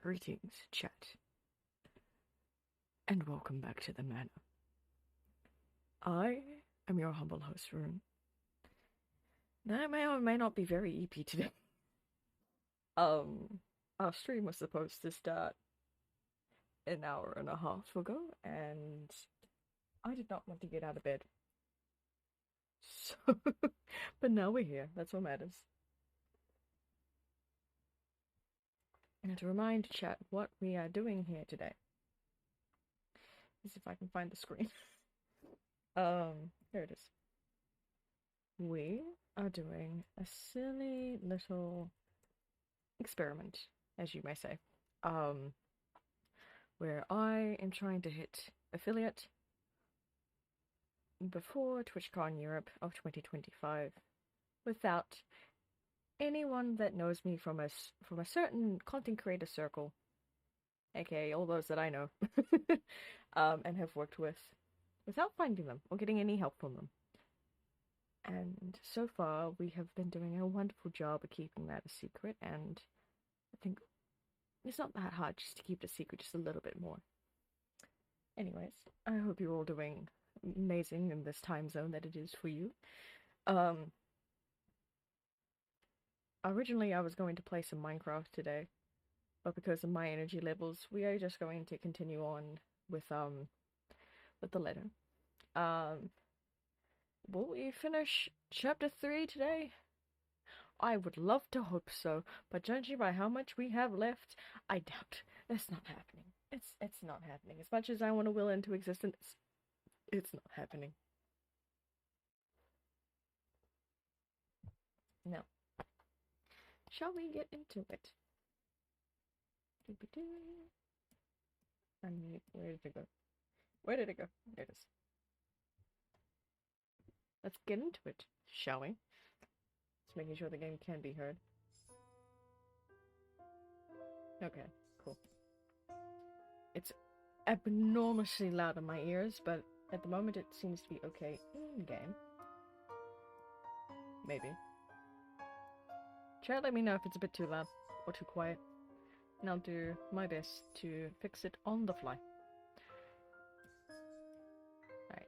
Greetings, chat, and welcome back to the manor. I am your humble host, Rune. Now, I may or may not be very EP today. Our stream was supposed to start an hour and a half ago, and I did not want to get out of bed. So, but now we're here. That's what matters. And to remind chat what we are doing here today. Let's see if I can find the screen. Here it is. We are doing a silly little experiment, as you may say, where I am trying to hit affiliate before TwitchCon Europe of 2025 without anyone that knows me from a certain content creator circle, aka all those that I know, and have worked with, without finding them or getting any help from them. And so far, we have been doing a wonderful job of keeping that a secret, and I think it's not that hard just to keep it a secret just a little bit more. Anyways, I hope you're all doing amazing in this time zone that it is for you. Originally I was going to play some Minecraft today, but because of my energy levels, we are just going to continue on with the letter. Will we finish chapter 3 today? I would love to hope so, but judging by how much we have left, I doubt. That's not happening. It's not happening. As much as I want to will into existence, it's not happening. No. Shall we get into it? Where did it go? Where did it go? There it is. Let's get into it, shall we? Just making sure the game can be heard. Okay, cool. It's abnormously loud in my ears, but at the moment it seems to be okay in-game. Maybe. Chat, let me know if it's a bit too loud or too quiet, and I'll do my best to fix it on the fly. Alright.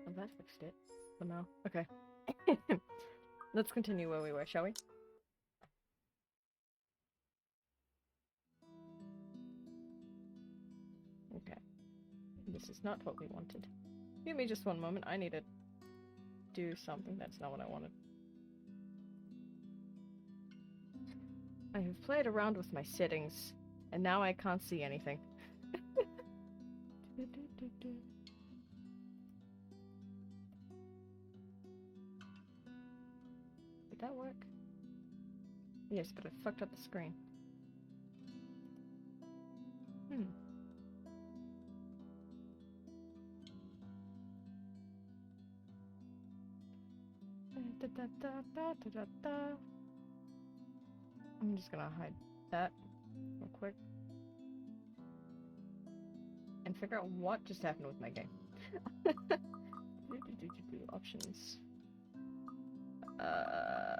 Well, that fixed it. For now. Okay. Let's continue where we were, shall we? Okay. This is not what we wanted. Give me just one moment. I need to do something. That's not what I wanted. I have played around with my settings, and now I can't see anything. Did that work? Yes, but I fucked up the screen. I'm just gonna hide that real quick and figure out what just happened with my game. Options.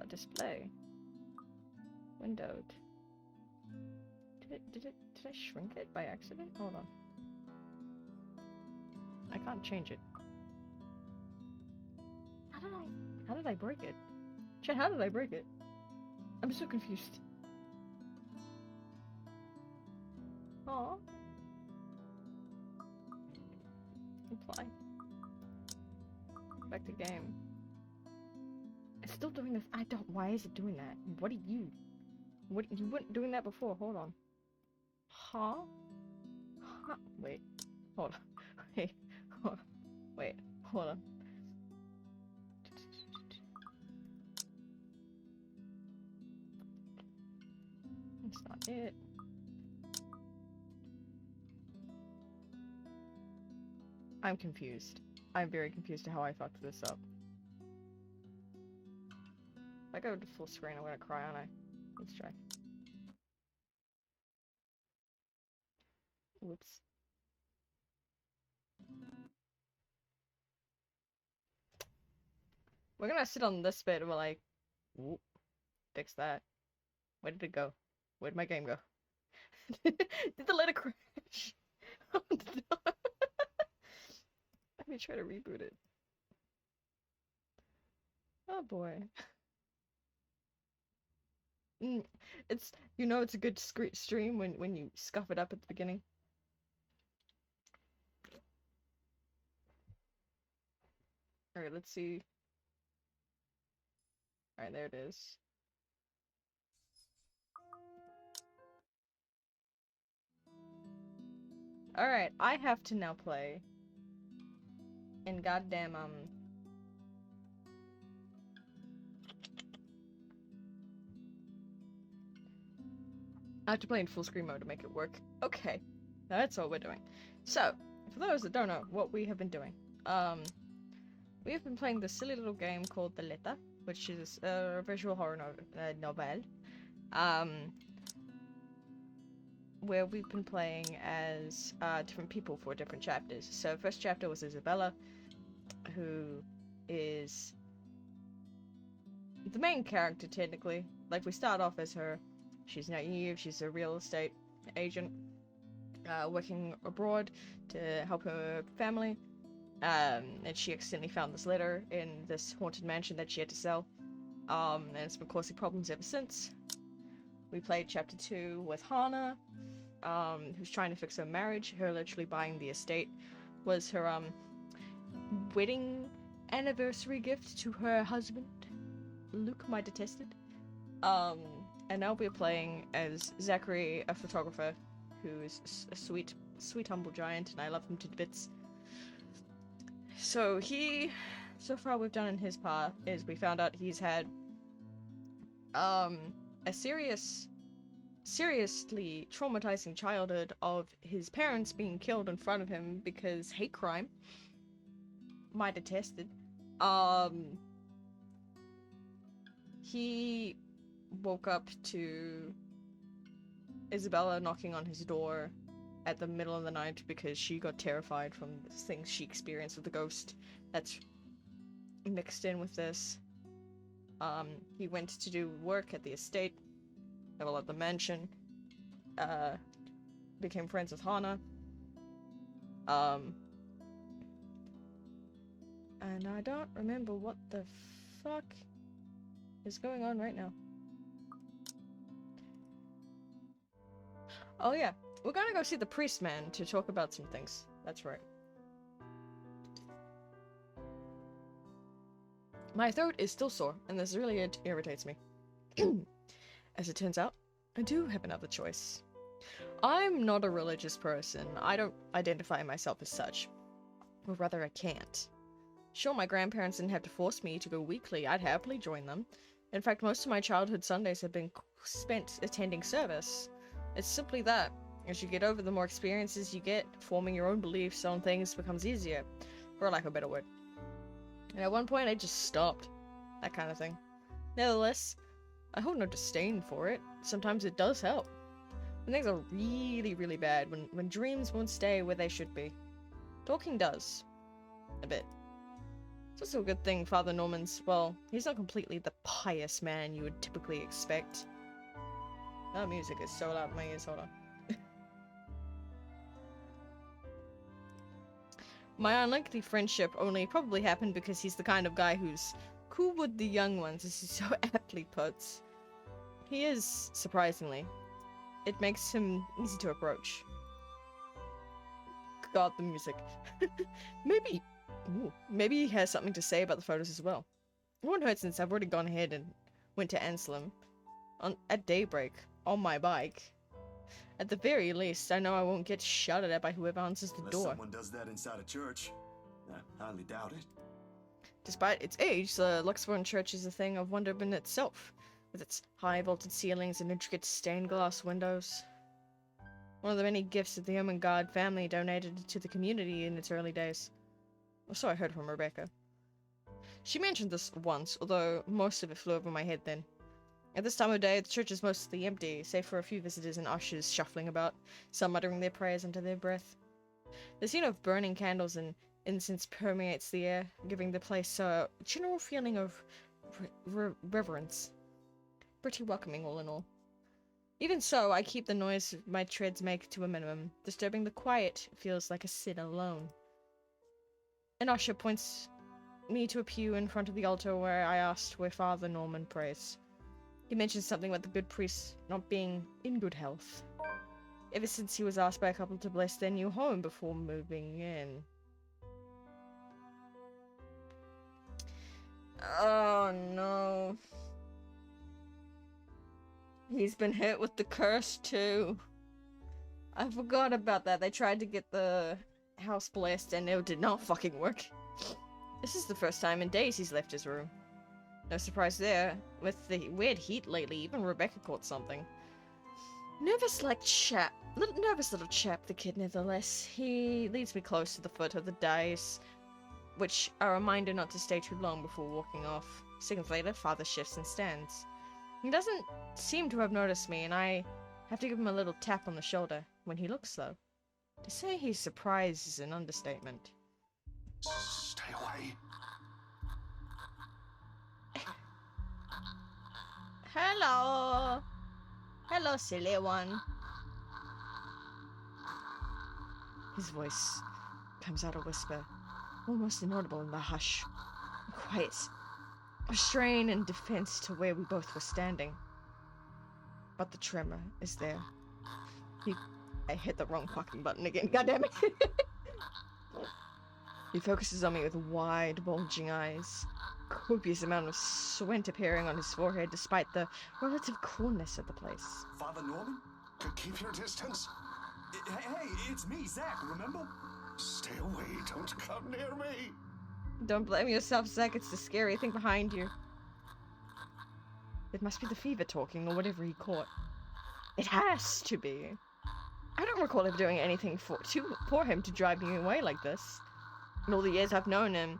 Display. Windowed. Did I shrink it by accident? Hold on. I can't change it. How did I break it? Chat, how did I break it? I'm so confused. Aww. Apply. Back to game. It's still doing this. I don't. Why is it doing that? What are you? What? You weren't doing that before. Hold on. Huh? Huh? Wait. Hold on. Wait. Hold on. Wait. Hold on. That's not it. I'm confused. I'm very confused to how I fucked this up. If I go to full screen, I'm gonna cry, aren't I? Let's try. Whoops. We're gonna sit on this bit and we're like, whoop, fix that. Where did it go? Where'd my game go? Did the letter crash? Oh no. Let me try to reboot it. Oh boy. It's, you know, it's a good stream when you scuff it up at the beginning. Alright, let's see. Alright, there it is. Alright, I have to now play. And goddamn, I have to play in full screen mode to make it work. Okay, that's what we're doing. So, for those that don't know what we have been doing, we have been playing this silly little game called The Letter, which is a visual horror novel, where we've been playing as different people for different chapters. So, first chapter was Isabella, who is the main character, technically. Like, we start off as her. She's naive, she's a real estate agent, working abroad to help her family. And she accidentally found this letter in this haunted mansion that she had to sell. And it's been causing problems ever since. We played chapter 2 with Hana, who's trying to fix her marriage. Her literally buying the estate was her, wedding anniversary gift to her husband, Luke, my detested. And now we're playing as Zachary, a photographer, who is a sweet, humble giant, and I love him to bits. So so far we've done in his part is we found out he's had, a seriously traumatizing childhood of his parents being killed in front of him because hate crime. My detested. He woke up to Isabella knocking on his door at the middle of the night because she got terrified from the things she experienced with the ghost that's mixed in with this. He went to do work at the estate, well, at the mansion, became friends with Hana, and I don't remember what the fuck is going on right now. Oh yeah, we're gonna go see the priest man to talk about some things. That's right. My throat is still sore, and this really irritates me. As it turns out, I do have another choice. I'm not a religious person. I don't identify myself as such. Or rather, I can't. Sure, my grandparents didn't have to force me to go weekly. I'd happily join them. In fact, most of my childhood Sundays have been spent attending service. It's simply that. As you get over, the more experiences you get, forming your own beliefs on things becomes easier, for lack of a better word. And at one point, I just stopped. That kind of thing. Nevertheless, I hold no disdain for it. Sometimes it does help. When things are really, really bad, when dreams won't stay where they should be. Talking does. A bit. It's also a good thing Father Norman's, well, he's not completely the pious man you would typically expect. That music is so loud in my ears, hold on. My unlikely friendship only probably happened because he's the kind of guy who's cool with the young ones, as he so aptly puts. He is, surprisingly. It makes him easy to approach. God, the music. Maybe he has something to say about the photos as well. It won't hurt since I've already gone ahead and went to Anselm at daybreak on my bike. At the very least, I know I won't get shouted at by whoever answers the door. Someone does that inside a church. I highly doubt it. Despite its age, the Luxembourg Church is a thing of wonder in itself, with its high-vaulted ceilings and intricate stained glass windows. One of the many gifts that the Ermengarde family donated to the community in its early days. Or so I heard from Rebecca. She mentioned this once, although most of it flew over my head then. At this time of day, the church is mostly empty, save for a few visitors and ushers shuffling about, some muttering their prayers under their breath. The scene of burning candles and incense permeates the air, giving the place a general feeling of reverence. Pretty welcoming, all in all. Even so, I keep the noise my treads make to a minimum. Disturbing the quiet feels like a sin alone. An usher points me to a pew in front of the altar where I asked where Father Norman prays. He mentions something about the good priest not being in good health, ever since he was asked by a couple to bless their new home before moving in. Oh no. He's been hit with the curse too. I forgot about that. They tried to get the house blessed and it did not fucking work. This is the first time in days he's left his room. No surprise there. With the weird heat lately, even Rebecca caught something. Nervous little chap, the kid nevertheless. He leads me close to the foot of the dais, which are a reminder not to stay too long before walking off. Seconds later, Father shifts and stands. He doesn't seem to have noticed me, and I have to give him a little tap on the shoulder. When he looks, though, to say he's surprised is an understatement. Stay away. Hello! Hello, silly one. His voice comes out a whisper, almost inaudible in the hush. Quiet. A strain and defense to where we both were standing. But the tremor is there. I hit the wrong fucking button again, goddammit. He focuses on me with wide, bulging eyes. Copious amount of sweat appearing on his forehead despite the relative coolness of the place. Father Norman? Keep your distance. Hey, it's me, Zach, remember? Stay away, don't come near me. Don't blame yourself, Zach. It's the scary thing behind you. It must be the fever talking, or whatever he caught. It has to be. I don't recall him doing anything for him to drive me away like this. In all the years I've known him,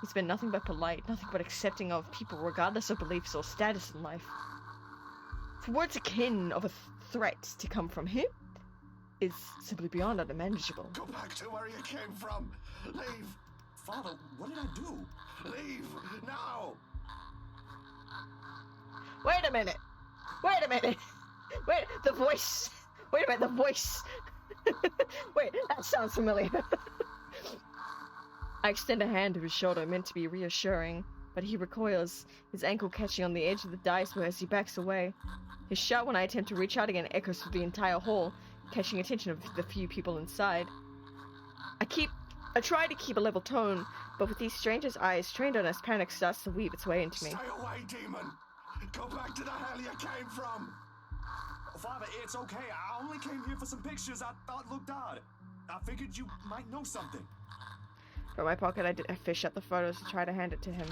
he's been nothing but polite, nothing but accepting of people regardless of beliefs or status in life. For words akin of a threat to come from him is simply beyond unmanageable. Go back to where you came from. Leave. Father, what did I do? Leave, now! Wait a minute! Wait a minute! Wait, the voice! Wait a minute, the voice! Wait, that sounds familiar. I extend a hand to his shoulder, meant to be reassuring, but he recoils, his ankle catching on the edge of the dice as he backs away. His shout when I attempt to reach out again echoes through the entire hall, catching attention of the few people inside. I try to keep a level tone, but with these strangers' eyes trained on us, panic starts to weave its way into me. Stay away, demon! Go back to the hell you came from! Father, it's okay. I only came here for some pictures I thought looked odd. I figured you might know something. From my pocket, I fish out the photos to try to hand it to him.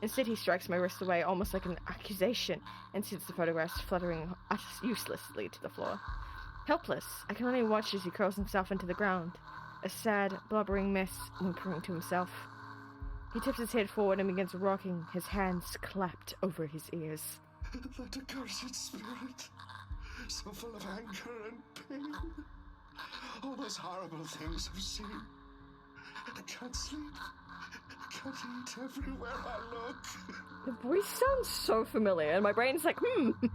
Instead, he strikes my wrist away, almost like an accusation, and sends the photographs fluttering uselessly to the floor. Helpless, I can only watch as he curls himself into the ground, a sad, blubbering mess, whimpering to himself. He tips his head forward and begins rocking, his hands clapped over his ears. That accursed spirit, so full of anger and pain. All those horrible things I've seen. I can't sleep. I can't eat everywhere I look. The voice sounds so familiar, and my brain's like, Go away,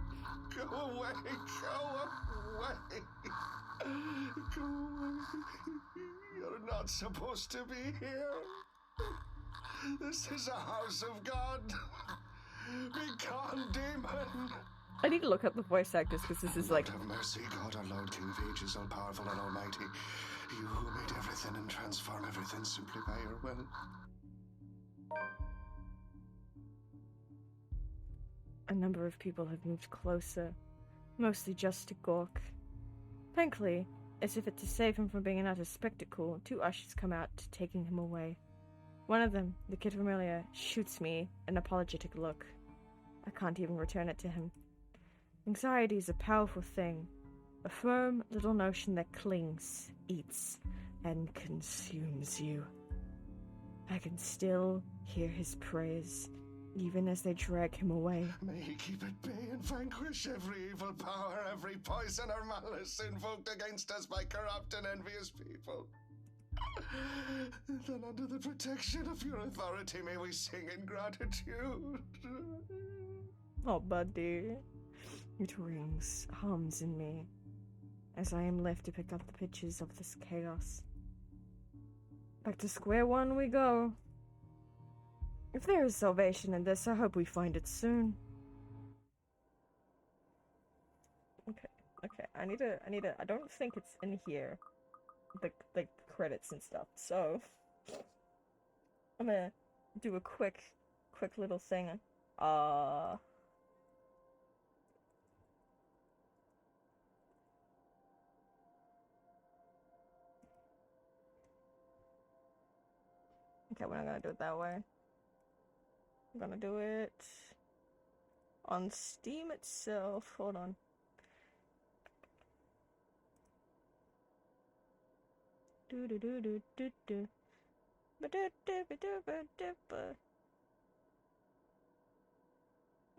go away. Go away. You're not supposed to be here. This is a house of God. Be gone, demon. I need to look up the voice actors because this is like... Lord have mercy, God, our Lord, King of ages, all powerful and almighty. You who made everything and transform everything simply by your will. A number of people have moved closer, mostly just to Gork. Thankfully, as if it's to save him from being an utter spectacle, 2 ushers come out, taking him away. One of them, the kid from earlier, shoots me an apologetic look. I can't even return it to him. Anxiety is a powerful thing, a firm little notion that clings, eats, and consumes you. I can still hear his prayers, even as they drag him away. May he keep at bay and vanquish every evil power, every poison or malice invoked against us by corrupt and envious people. Then under the protection of your authority may we sing in gratitude. Oh, buddy. It rings, hums in me, as I am left to pick up the pictures of this chaos. Back to square one we go. If there is salvation in this, I hope we find it soon. Okay, I need to, I don't think it's in here. The credits and stuff, so I'm gonna do a quick little thing. Uh... Okay, we're not gonna do it that way. I'm gonna do it on Steam itself. Hold on. Do do do do do do.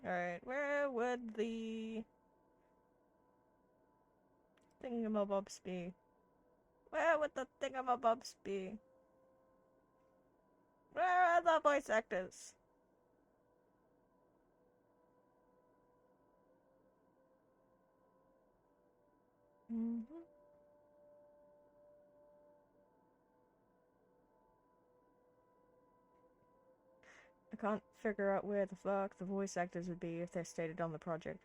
Alright, where would the thingamabobs be? Where would the thingamabobs be? Where are the voice actors? I can't figure out where the fuck the voice actors would be if they're stated on the project.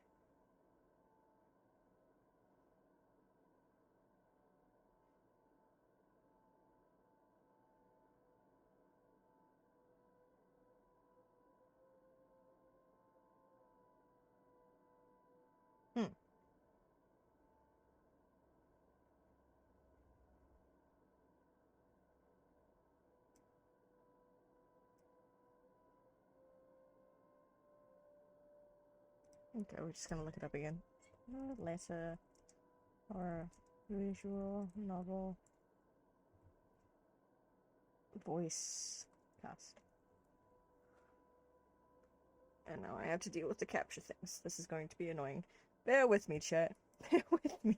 Hmm. Okay, we're just gonna look it up again. Letter or visual novel voice cast. And now I have to deal with the capture things. This is going to be annoying. Bear with me, chat. Bear with me.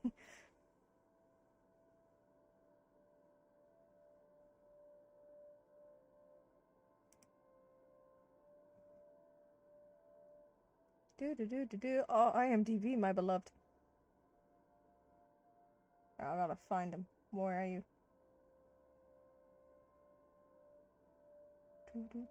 Do. Oh, IMDb, my beloved. I gotta find him. Where are you? Okay,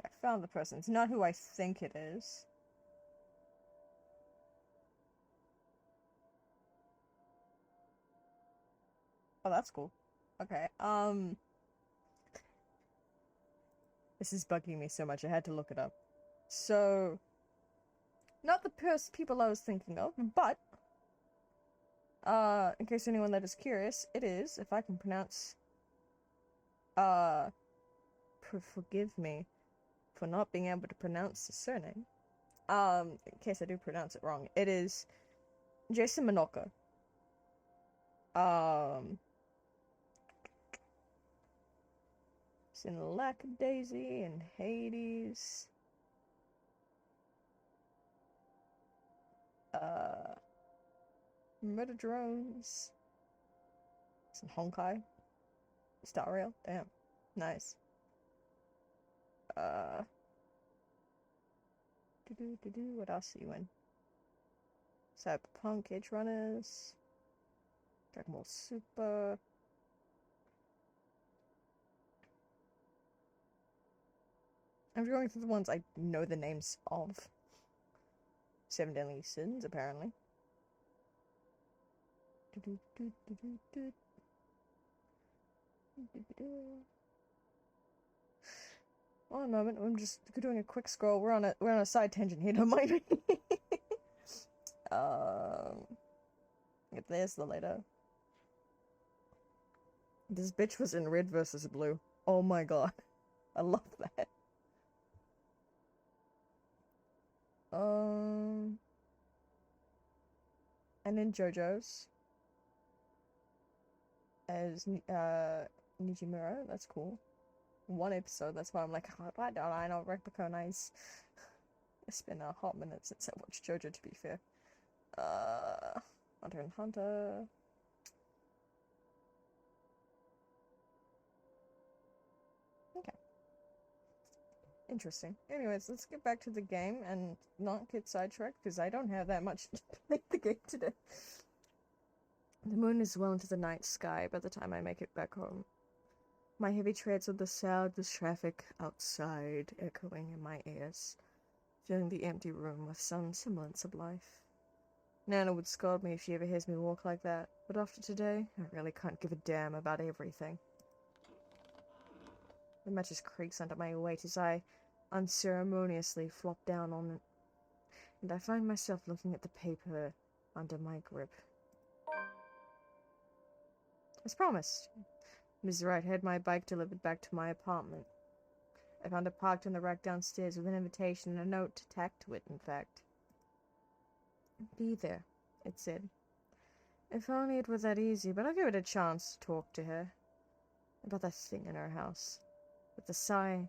I found the person. It's not who I think it is. Oh, that's cool. Okay, this is bugging me so much, I had to look it up. So, not the people I was thinking of, but, in case anyone that is curious, it is, if I can pronounce, forgive me for not being able to pronounce the surname. In case I do pronounce it wrong, it is Jason Momoa. It's in Lackadaisy and Hades. Murder Drones. It's in Honkai. Star Rail. Damn. Nice. What else are you in? Cyberpunk, Edge Runners. Dragon Ball Super. I'm going through the ones I know the names of. Seven Deadly Sins, apparently. One moment, I'm just doing a quick scroll. We're on a side tangent here, don't mind me. There's the letter. This bitch was in red versus blue. Oh my god. I love that. And in JoJo's as Nijimura, that's cool. One episode, that's why I'm like, why don't I not recognize? It's been a hot minute since I watched JoJo, to be fair. Hunter and Hunter. Okay. Interesting. Anyways, let's get back to the game and not get sidetracked, because I don't have that much to play the game today. The moon is well into the night sky by the time I make it back home. My heavy treads on the sound of traffic outside echoing in my ears, filling the empty room with some semblance of life. Nana would scold me if she ever hears me walk like that, but after today, I really can't give a damn about everything. The mattress creaks under my weight as I unceremoniously flop down on it, and I find myself looking at the paper under my grip. As promised, Ms. Wright had my bike delivered back to my apartment. I found it parked in the rack downstairs with an invitation and a note tacked to it, in fact. Be there, it said. If only it were that easy, but I'll give it a chance to talk to her about that thing in her house. With a sigh,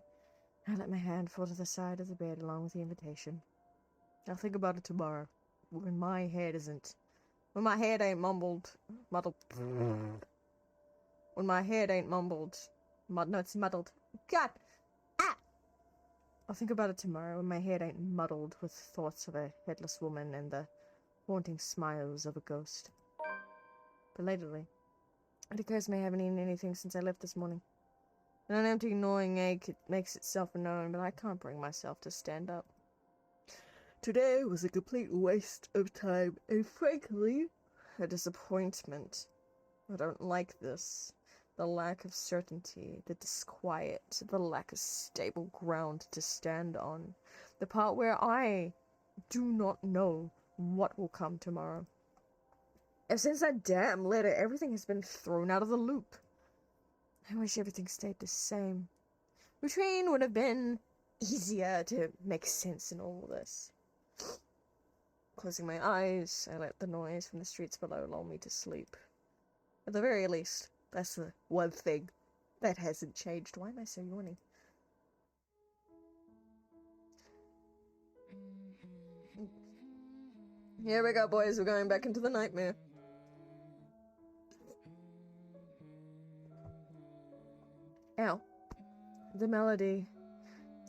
I let my hand fall to the side of the bed along with the invitation. I'll think about it tomorrow, when my head ain't muddled. When my head ain't mumbled. No, it's muddled. God! Ah! I'll think about it tomorrow when my head ain't muddled with thoughts of a headless woman and the haunting smiles of a ghost. Belatedly, it occurs to me I haven't eaten anything since I left this morning. An empty, gnawing ache, it makes itself known, but I can't bring myself to stand up. Today was a complete waste of time, and frankly, a disappointment. I don't like this. The lack of certainty, the disquiet, the lack of stable ground to stand on. The part where I do not know what will come tomorrow. Ever since that damn letter, everything has been thrown out of the loop. I wish everything stayed the same. Routine would have been easier to make sense in all this. Closing my eyes, I let the noise from the streets below lull me to sleep. At the very least, that's the one thing that hasn't changed. Why am I so yawning? Here we go, boys. We're going back into the nightmare. Ow. The melody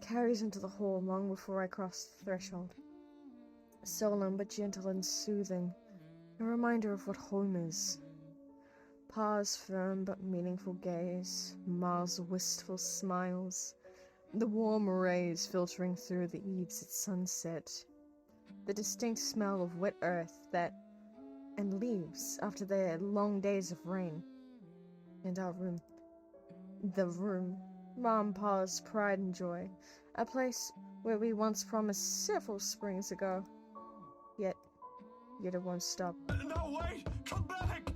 carries into the hall long before I cross the threshold. Solemn but gentle and soothing. A reminder of what home is. Pa's firm but meaningful gaze, Ma's wistful smiles, the warm rays filtering through the eaves at sunset, the distinct smell of wet earth and leaves after their long days of rain, and our room. The room, Mom, Pa's pride and joy, a place where we once promised several springs ago. Yet it won't stop. No, wait! Come back!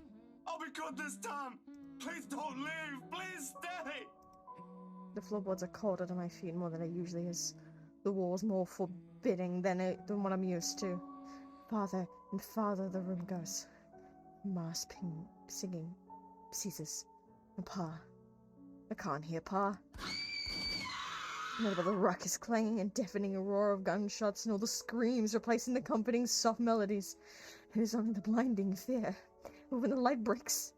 I'll be good this time! Please don't leave! Please stay! The floorboards are cold under my feet more than it usually is. The walls more forbidding than what I'm used to. Farther and farther the room goes. Ma's singing ceases. And Pa. I can't hear Pa. None of the ruckus clanging and deafening roar of gunshots and all the screams replacing the comforting soft melodies. It is only the blinding fear. But when the light breaks,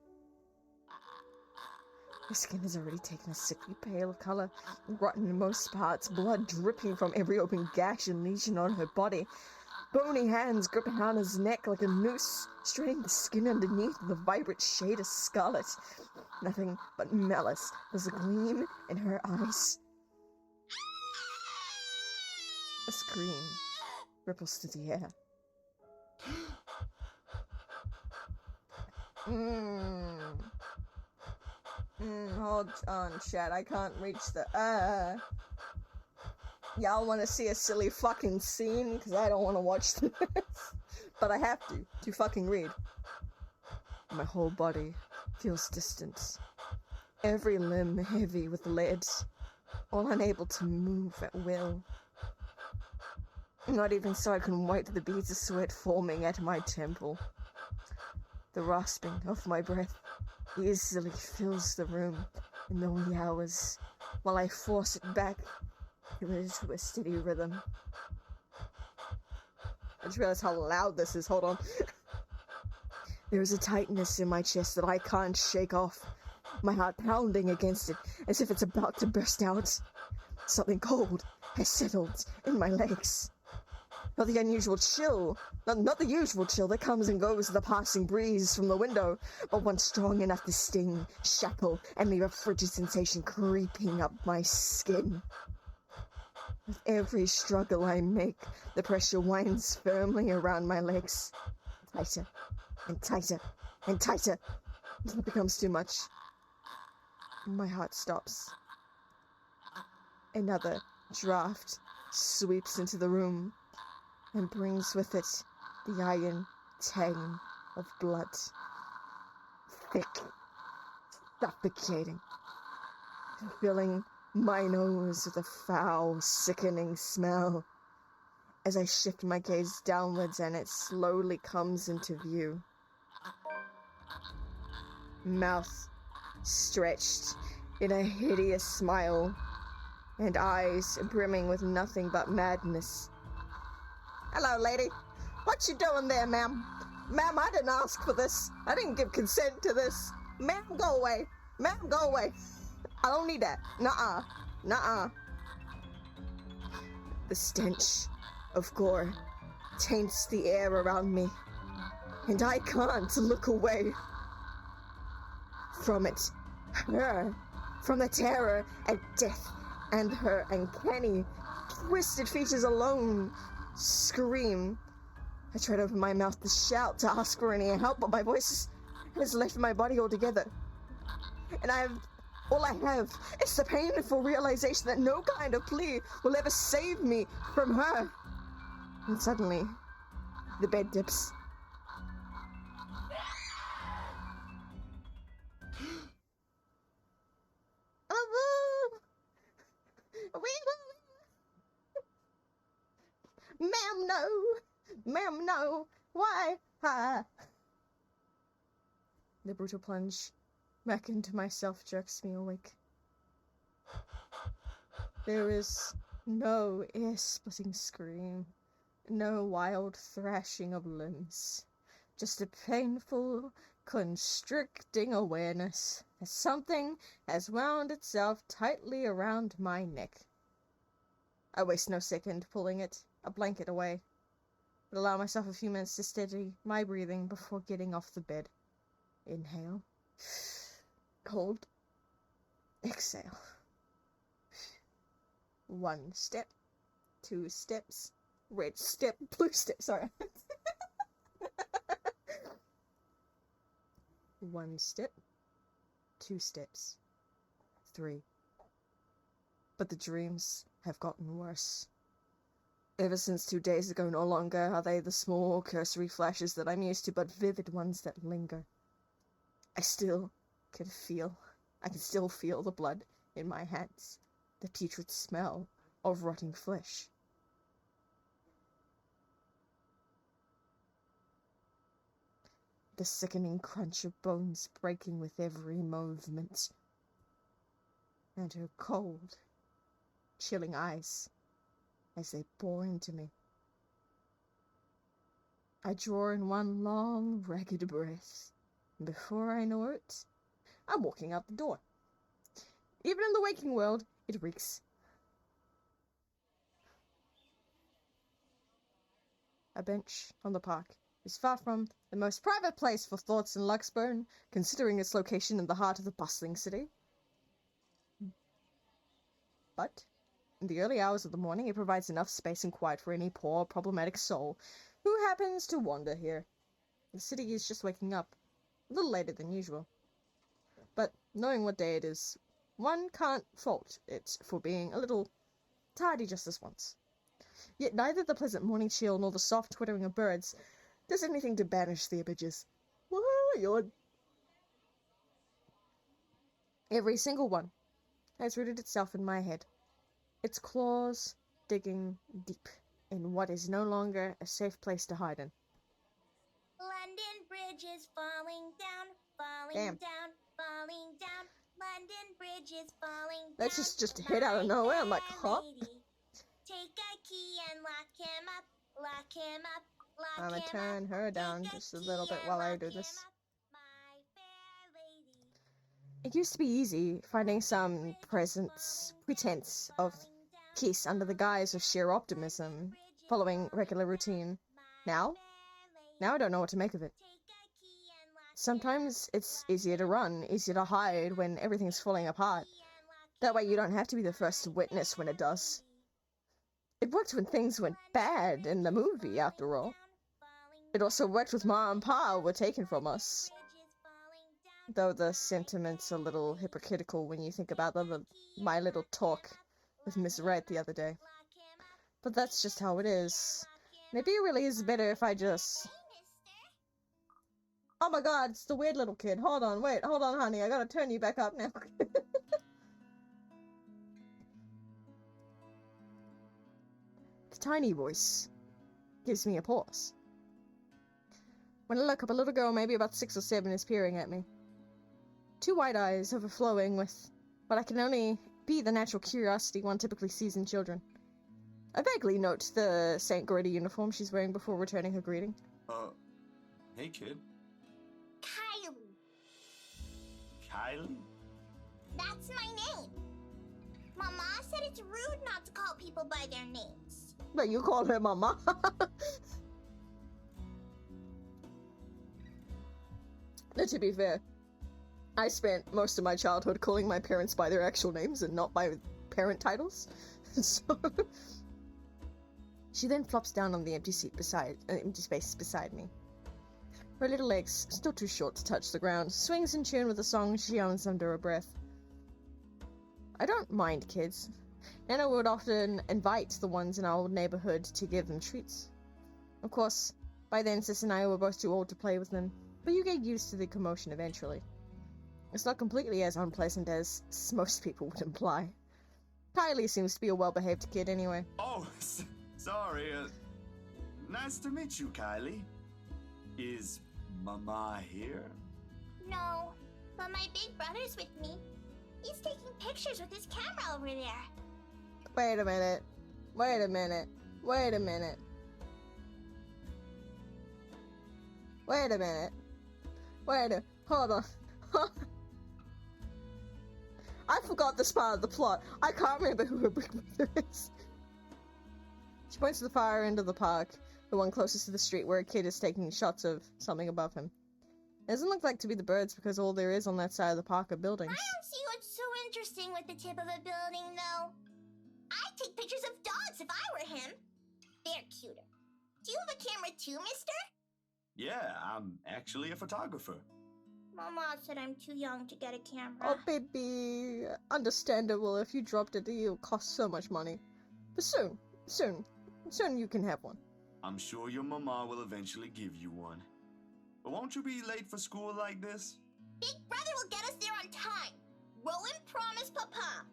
her skin has already taken a sickly pale color, rotten in most parts, blood dripping from every open gash and lesion on her body. Bony hands gripping Hannah's neck like a noose, straining the skin underneath with a vibrant shade of scarlet. Nothing but malice. There's a gleam in her eyes. A scream ripples through the air. Hold on, chat. I can't reach the Y'all want to see a silly fucking scene? Because I don't want to watch this. But I have to fucking read. My whole body feels distance. Every limb heavy with lead. All unable to move at will. Not even so I can wipe the beads of sweat forming at my temple. The rasping of my breath easily fills the room in the wee hours, while I force it back into a steady rhythm. A just realized how loud this is. Hold on. There is a tightness in my chest that I can't shake off. My heart pounding against it, as if it's about to burst out. Something cold has settled in my legs. Not the unusual chill, not the usual chill that comes and goes with the passing breeze from the window, but one strong enough to sting, shackle, and leave a frigid sensation creeping up my skin. With every struggle I make, the pressure winds firmly around my legs. Tighter, and tighter, and tighter, until it becomes too much. My heart stops. Another draft sweeps into the room and brings with it the iron tang of blood. Thick, suffocating, filling my nose with a foul, sickening smell. As I shift my gaze downwards and it slowly comes into view. Mouth stretched in a hideous smile, and eyes brimming with nothing but madness. Hello, lady. What you doing there, ma'am? Ma'am, I didn't ask for this. I didn't give consent to this. Ma'am, go away. Ma'am, go away. I don't need that. Nuh-uh. Nuh-uh. The stench of gore taints the air around me, and I can't look away from it. Her. From the terror at death and her uncanny, twisted features alone scream. I try to open my mouth to shout, to ask for any help, but my voice has left my body altogether. And all I have is the painful realization that no kind of plea will ever save me from her. And suddenly, the bed dips. Ma'am, no! Ma'am, no! Why? The brutal plunge back into myself jerks me awake. There is no ear-splitting scream, no wild thrashing of limbs, just a painful, constricting awareness that something has wound itself tightly around my neck. I waste no second pulling a blanket away, but allow myself a few minutes to steady my breathing before getting off the bed. Inhale. Hold. Exhale. 1 step. 2 steps. Red step. Blue step. Sorry. 1 step. 2 steps. 3. But the dreams have gotten worse. Ever since 2 days ago, no longer are they the small, cursory flashes that I'm used to, but vivid ones that linger. I can still feel the blood in my hands, the putrid smell of rotting flesh. The sickening crunch of bones breaking with every movement. And her cold, chilling eyes as they bore into me. I draw in one long, ragged breath, and before I know it, I'm walking out the door. Even in the waking world, it reeks. A bench on the park is far from the most private place for thoughts in Luxburn, considering its location in the heart of the bustling city. But in the early hours of the morning, it provides enough space and quiet for any poor, problematic soul who happens to wander here. The city is just waking up, a little later than usual. But knowing what day it is, one can't fault it for being a little tardy just this once. Yet neither the pleasant morning chill nor the soft twittering of birds does anything to banish the images. Every single one has rooted itself in my head, its claws digging deep in what is no longer a safe place to hide in. London Bridge is falling down, Damn. falling down. London Bridge is falling down. That's just hit out of nowhere. I'm like, huh? Lady, take a key and lock him up, lock him up. I'm gonna turn her down just a little bit while I do this. It used to be easy finding some pretense of peace under the guise of sheer optimism, following regular routine. Now I don't know what to make of it. Sometimes it's easier to run, easier to hide when everything's falling apart. That way you don't have to be the first to witness when it does. It worked when things went bad in the movie, after all. It also worked with Ma and Pa were taken from us. Though the sentiment's a little hypocritical when you think about my little talk with Miss Wright the other day. But that's just how it is. Maybe it really is better if I just... Oh my god, it's the weird little kid. Hold on, honey. I gotta turn you back up now. The tiny voice gives me a pause. When I look up, a little girl, maybe about 6 or 7, is peering at me. 2 wide eyes overflowing with what I can only be the natural curiosity one typically sees in children. I vaguely note the St. Grady uniform she's wearing before returning her greeting. Hey kid. Kylie. Kylie? That's my name. Mama said it's rude not to call people by their names. But you call her Mama. Now, to be fair, I spent most of my childhood calling my parents by their actual names and not by parent titles. So she then flops down on the empty space beside me. Her little legs, still too short to touch the ground, swings in tune with the song she hums under her breath. I don't mind kids. Nana would often invite the ones in our old neighborhood to give them treats. Of course, by then Sis and I were both too old to play with them, but you get used to the commotion eventually. It's not completely as unpleasant as most people would imply. Kylie seems to be a well-behaved kid anyway. Oh, sorry. Nice to meet you, Kylie. Is Mama here? No, but my big brother's with me. He's taking pictures with his camera over there. Wait a minute. Wait a minute. Wait a minute. Wait a minute. Hold on. I forgot this part of the plot. I can't remember who her big brother is. She points to the far end of the park, the one closest to the street where a kid is taking shots of something above him. It doesn't look like to be the birds because all there is on that side of the park are buildings. I don't see what's so interesting with the tip of a building, though. I'd take pictures of dogs if I were him. They're cuter. Do you have a camera too, mister? Yeah, I'm actually a photographer. Mama said I'm too young to get a camera. Oh, baby. Understandable. If you dropped it, it'll cost so much money. But soon you can have one. I'm sure your mama will eventually give you one. But won't you be late for school like this? Big brother will get us there on time. Rowan promised Papa.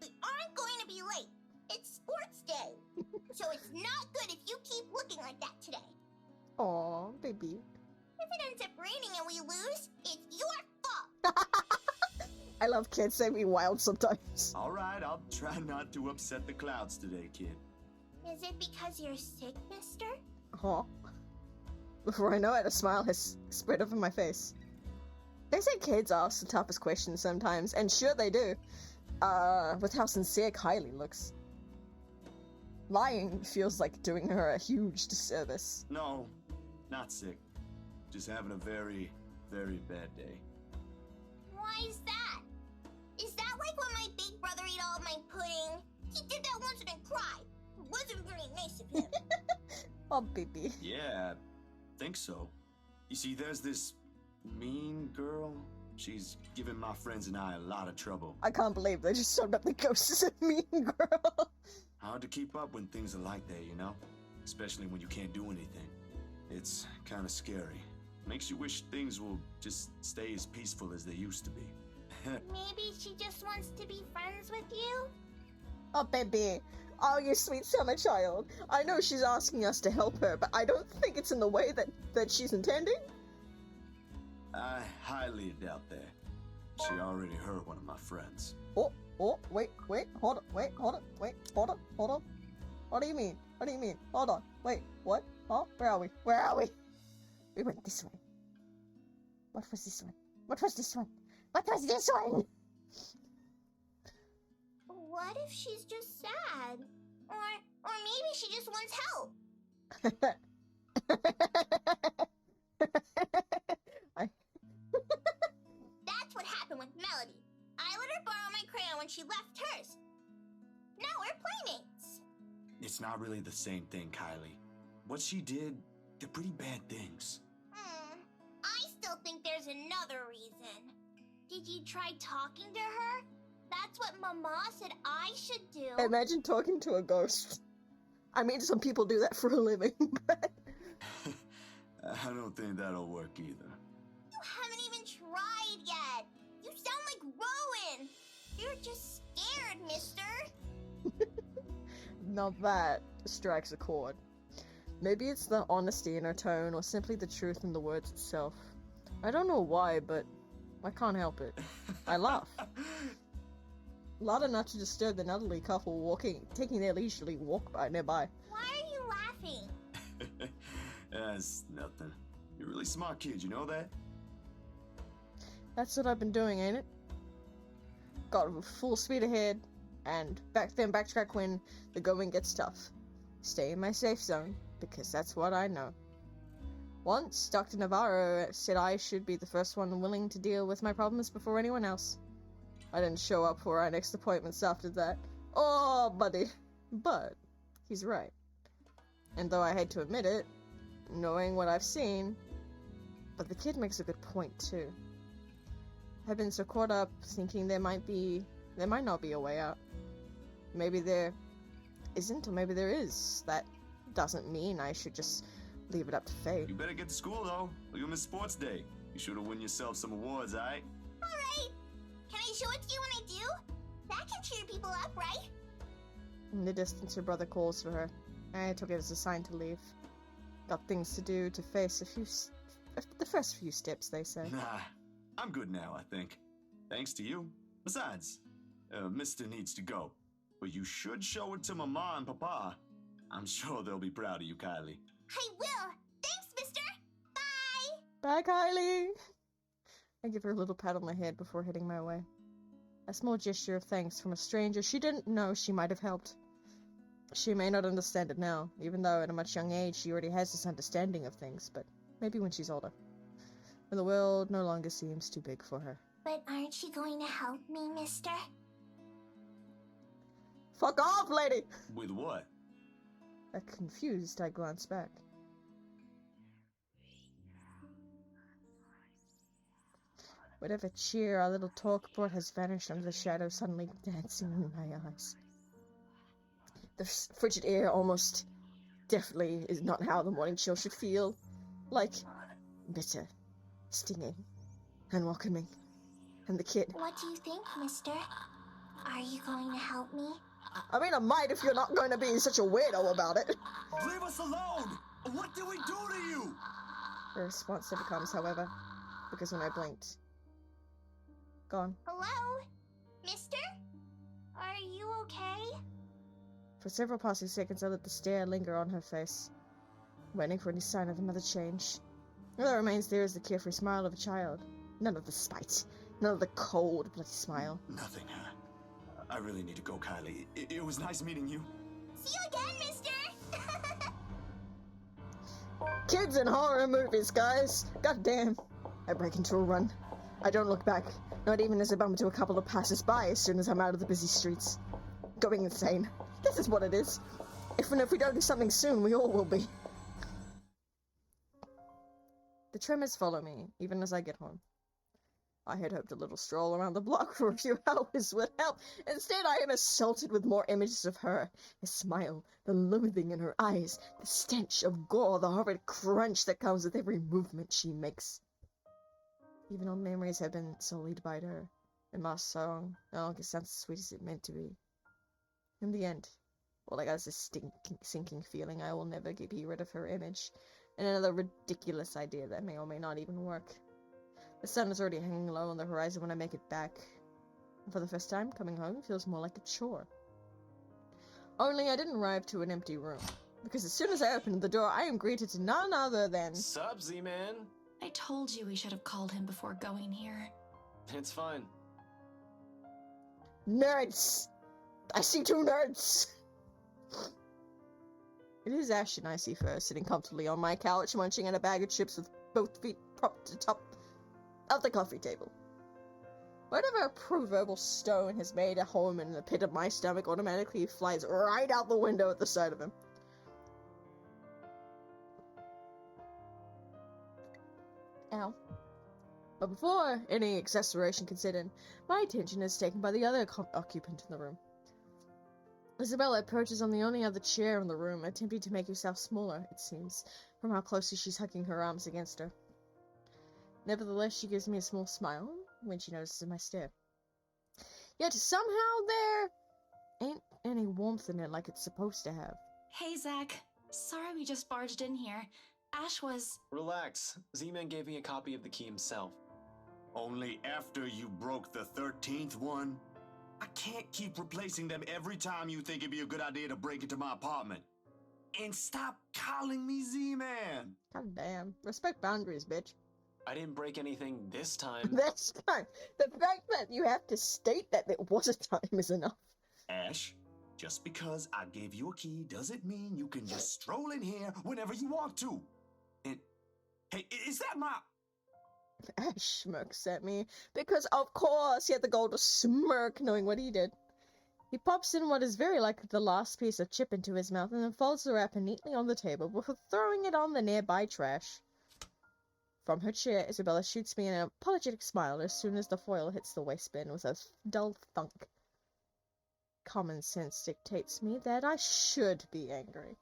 We aren't going to be late. It's sports day. So it's not good if you keep looking like that today. Aw, baby. If it ends up raining and we lose, it's your fault. I love kids. They be wild sometimes. All right, I'll try not to upset the clouds today, kid. Is it because you're sick, mister? Huh? Before I know it, a smile has spread over my face. They say kids ask the toughest questions sometimes, and sure they do. With how sincere Kylie looks. Lying feels like doing her a huge disservice. No, not sick. Just having a very, very bad day. Why is that? Is that like when my big brother ate all of my pudding? He did that once and then cried. It wasn't very nice of him. Oh, baby. Yeah, think so. You see, there's this mean girl. She's given my friends and I a lot of trouble. I can't believe they just showed up the ghosts of Mean Girl. Hard to keep up when things are like that, you know? Especially when you can't do anything. It's kind of scary. Makes you wish things will just stay as peaceful as they used to be. Maybe she just wants to be friends with you? Oh, baby. Oh, you sweet summer child. I know she's asking us to help her, but I don't think it's in the way that she's intending. I highly doubt that. She already hurt one of my friends. Wait, hold on. What do you mean? What do you mean? Hold on. Wait, what? Huh? Where are we? Where are we? We went this way. What was this one? What was this one? What was this one? What if she's just sad? Or maybe she just wants help. That's what happened with Melody. I let her borrow my crayon when she left hers. Now we're playmates. It's not really the same thing, Kylie. What she did, they're pretty bad things. I still think there's another reason. Did you try talking to her? That's what Mama said I should do. Imagine talking to a ghost. I mean, some people do that for a living, but... I don't think that'll work either. You haven't even tried yet. You sound like Rowan. You're just scared, mister. Now that strikes a chord. Maybe it's the honesty in her tone, or simply the truth in the words itself. I don't know why, but I can't help it. I laugh. Loud enough to disturb an elderly couple taking their leisurely walk by nearby. Why are you laughing? That's nothing. You're a really smart kid, you know that? That's what I've been doing, ain't it? Got full speed ahead, and backtrack when the going gets tough. Stay in my safe zone, because that's what I know. Once, Dr. Navarro said I should be the first one willing to deal with my problems before anyone else. I didn't show up for our next appointments after that. Oh, buddy. But he's right. And though I hate to admit it, knowing what I've seen, but the kid makes a good point too. I've been so caught up thinking there might not be a way out. Maybe there isn't, or maybe there is. That doesn't mean I should just leave it up to fate. You better get to school, though. You'll miss sports day. You should have won yourself some awards, alright? Alright. Can I show it to you when I do? That can cheer people up, right? In the distance, her brother calls for her. I took it as a sign to leave. Got things to do to face the first few steps, they say. Nah, I'm good now, I think. Thanks to you. Besides, Mister needs to go. But you should show it to Mama and Papa. I'm sure they'll be proud of you, Kylie. I will. Thanks, mister. Bye. Bye, Kylie! I give her a little pat on the head before heading my way. A small gesture of thanks from a stranger she didn't know she might have helped. She may not understand it now, even though at a much young age she already has this understanding of things, but maybe when she's older. When the world no longer seems too big for her. But aren't you going to help me, mister? Fuck off, lady! With what? Confused, I glance back. Whatever cheer our little talk brought has vanished under the shadow, suddenly dancing in my eyes. The frigid air almost definitely is not how the morning chill should feel. Like bitter, stinging, and welcoming. And the kid. What do you think, mister? Are you going to help me? I mean, I might if you're not going to be such a weirdo about it. Leave us alone! What did we do to you? Her response never comes, however, because when I blinked, gone. Hello? Mister? Are you okay? For several passing seconds, I let the stare linger on her face, waiting for any sign of another change. All that remains there is the carefree smile of a child. None of the spite. None of the cold, bloody smile. Nothing, huh? I really need to go, Kylie. It was nice meeting you. See you again, mister! Kids in horror movies, guys! God damn. I break into a run. I don't look back, not even as I bump into a couple of passers-by as soon as I'm out of the busy streets. Going insane. This is what it is. If we don't do something soon, we all will be. The tremors follow me, even as I get home. I had hoped a little stroll around the block for a few hours would help. Instead, I am assaulted with more images of her. Her smile, the loathing in her eyes, the stench of gore, the horrid crunch that comes with every movement she makes. Even old memories have been sullied by her, and my song no longer sounds as sweet as it meant to be. In the end, all I got is a sinking feeling I will never be rid of her image, and another ridiculous idea that may or may not even work. The sun is already hanging low on the horizon when I make it back, and for the first time, coming home feels more like a chore. Only I didn't arrive to an empty room. Because as soon as I open the door, I am greeted to none other than... Sup, Z-Man? I told you we should have called him before going here. It's fine. Nerds! I see two nerds! It is Ash and I see first, sitting comfortably on my couch, munching on a bag of chips with both feet propped to the top of the coffee table. Whatever proverbial stone has made a home in the pit of my stomach automatically flies right out the window at the sight of him. Ow. But before any exasperation considered, my attention is taken by the other occupant in the room. Isabella approaches on the only other chair in the room, attempting to make herself smaller, it seems, from how closely she's hugging her arms against her. Nevertheless, she gives me a small smile when she notices my stare. Yet somehow there ain't any warmth in it like it's supposed to have. Hey, Zach. Sorry we just barged in here. Ash was... Relax. Z-Man gave me a copy of the key himself. Only after you broke the 13th one? I can't keep replacing them every time you think it'd be a good idea to break into my apartment. And stop calling me Z-Man! God damn. Respect boundaries, bitch. I didn't break anything this time. This time. The fact that you have to state that there was a time is enough. Ash, just because I gave you a key doesn't mean you can just stroll in here whenever you want to. And, hey, is that my... Ash smirks at me, because of course he had the gall to smirk knowing what he did. He pops in what is very likely the last piece of chip into his mouth and then folds the wrapper neatly on the table before throwing it on the nearby trash. From her chair, Isabella shoots me an apologetic smile as soon as the foil hits the waistband with a dull thunk. Common sense dictates me that I should be angry.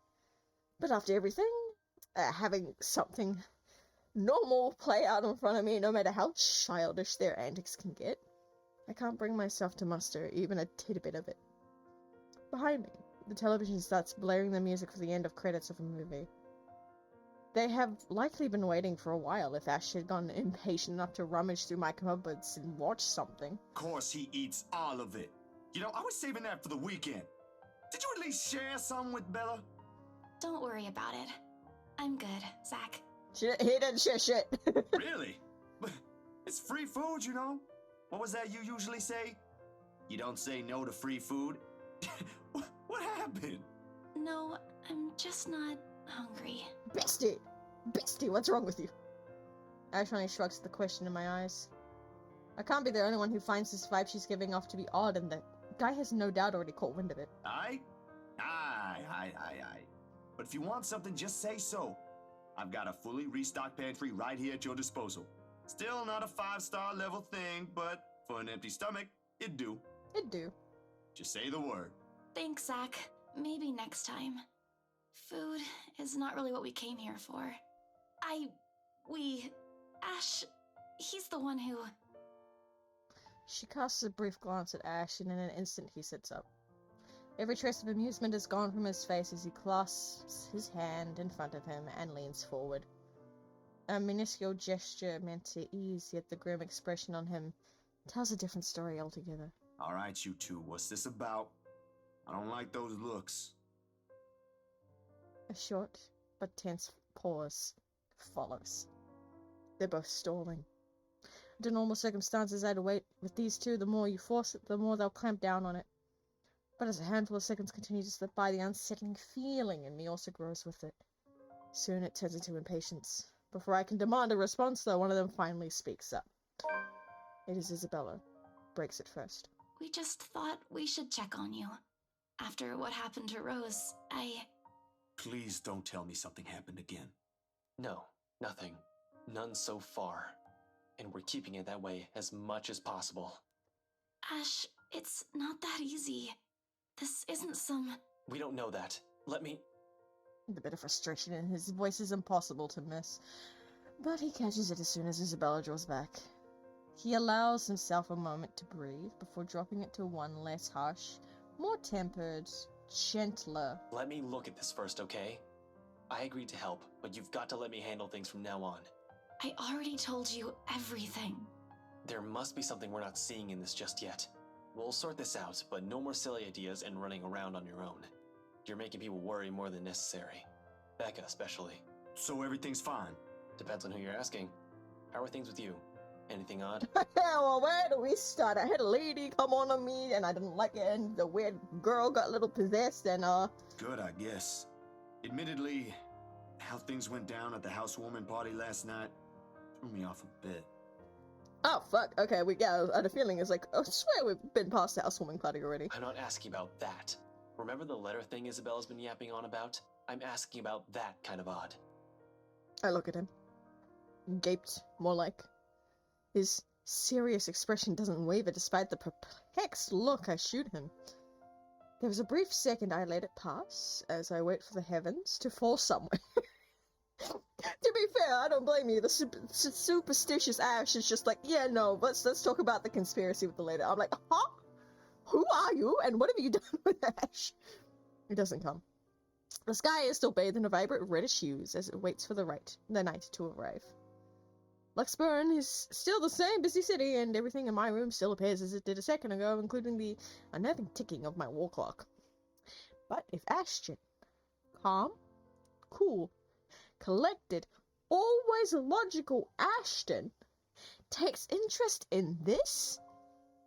But after everything, having something normal play out in front of me, no matter how childish their antics can get, I can't bring myself to muster even a tidbit of it. Behind me, the television starts blaring the music for the end of credits of a movie. They have likely been waiting for a while if Ash had gotten impatient enough to rummage through my cupboards and watch something. Of course he eats all of it. You know, I was saving that for the weekend. Did you at least share some with Bella? Don't worry about it. I'm good, Zach. Shit, he didn't share shit. Really? But it's free food, you know? What was that you usually say? You don't say no to free food? What happened? No, I'm just not hungry. Bestie, what's wrong with you? Ash only shrugs at the question in my eyes. I can't be the only one who finds this vibe she's giving off to be odd, and the guy has no doubt already caught wind of it. Aye. But if you want something, just say so. I've got a fully restocked pantry right here at your disposal. Still not a 5-star level thing, but for an empty stomach, it'd do. It'd do. Just say the word. Thanks, Zach. Maybe next time. Food is not really what we came here for. Ash, he's the one who... She casts a brief glance at Ash, and in an instant he sits up. Every trace of amusement is gone from his face as he clasps his hand in front of him and leans forward. A minuscule gesture meant to ease, yet the grim expression on him tells a different story altogether. All right, you two, what's this about? I don't like those looks. A short but tense pause follows. They're both stalling. Under normal circumstances, I'd wait. With these two, the more you force it, the more they'll clamp down on it. But as a handful of seconds continue to slip by, the unsettling feeling in me also grows with it. Soon it turns into impatience. Before I can demand a response, though, one of them finally speaks up. It is Isabella. Breaks it first. We just thought we should check on you. After what happened to Rose, Please don't tell me something happened again. No, nothing. None so far. And we're keeping it that way as much as possible. Ash, it's not that easy. This isn't some... We don't know that. Let me... The bit of frustration in his voice is impossible to miss, but he catches it as soon as Isabella draws back. He allows himself a moment to breathe before dropping it to one less harsh, more tempered, gentler. Let me look at this first, okay? I agreed to help, but you've got to let me handle things from now on. I already told you everything. There must be something we're not seeing in this just yet. We'll sort this out, but no more silly ideas and running around on your own. You're making people worry more than necessary. Becca, especially. So everything's fine. Depends on who you're asking. How are things with you? Anything odd? Well, where do we start? I had a lady come on me, and I didn't like it, and the weird girl got a little possessed, and Good, I guess. Admittedly, how things went down at the housewarming party last night threw me off a bit. Oh, fuck. Okay, I had a feeling it's like, I swear we've been past the housewarming party already. I'm not asking about that. Remember the letter thing Isabella's been yapping on about? I'm asking about that kind of odd. I look at him. Gaped, more like. His serious expression doesn't waver despite the perplexed look I shoot him. There was a brief second I let it pass, as I wait for the heavens to fall somewhere. To be fair, I don't blame you. The superstitious Ash is just like, yeah, no, let's talk about the conspiracy with the lady. I'm like, huh? Who are you, and what have you done with Ash? It doesn't come. The sky is still bathed in a vibrant reddish hues as it waits for the night to arrive. Luxburn is still the same busy city, and everything in my room still appears as it did a second ago, including the unnerving ticking of my wall clock. But if Ashton, calm, cool, collected, always logical Ashton, takes interest in this,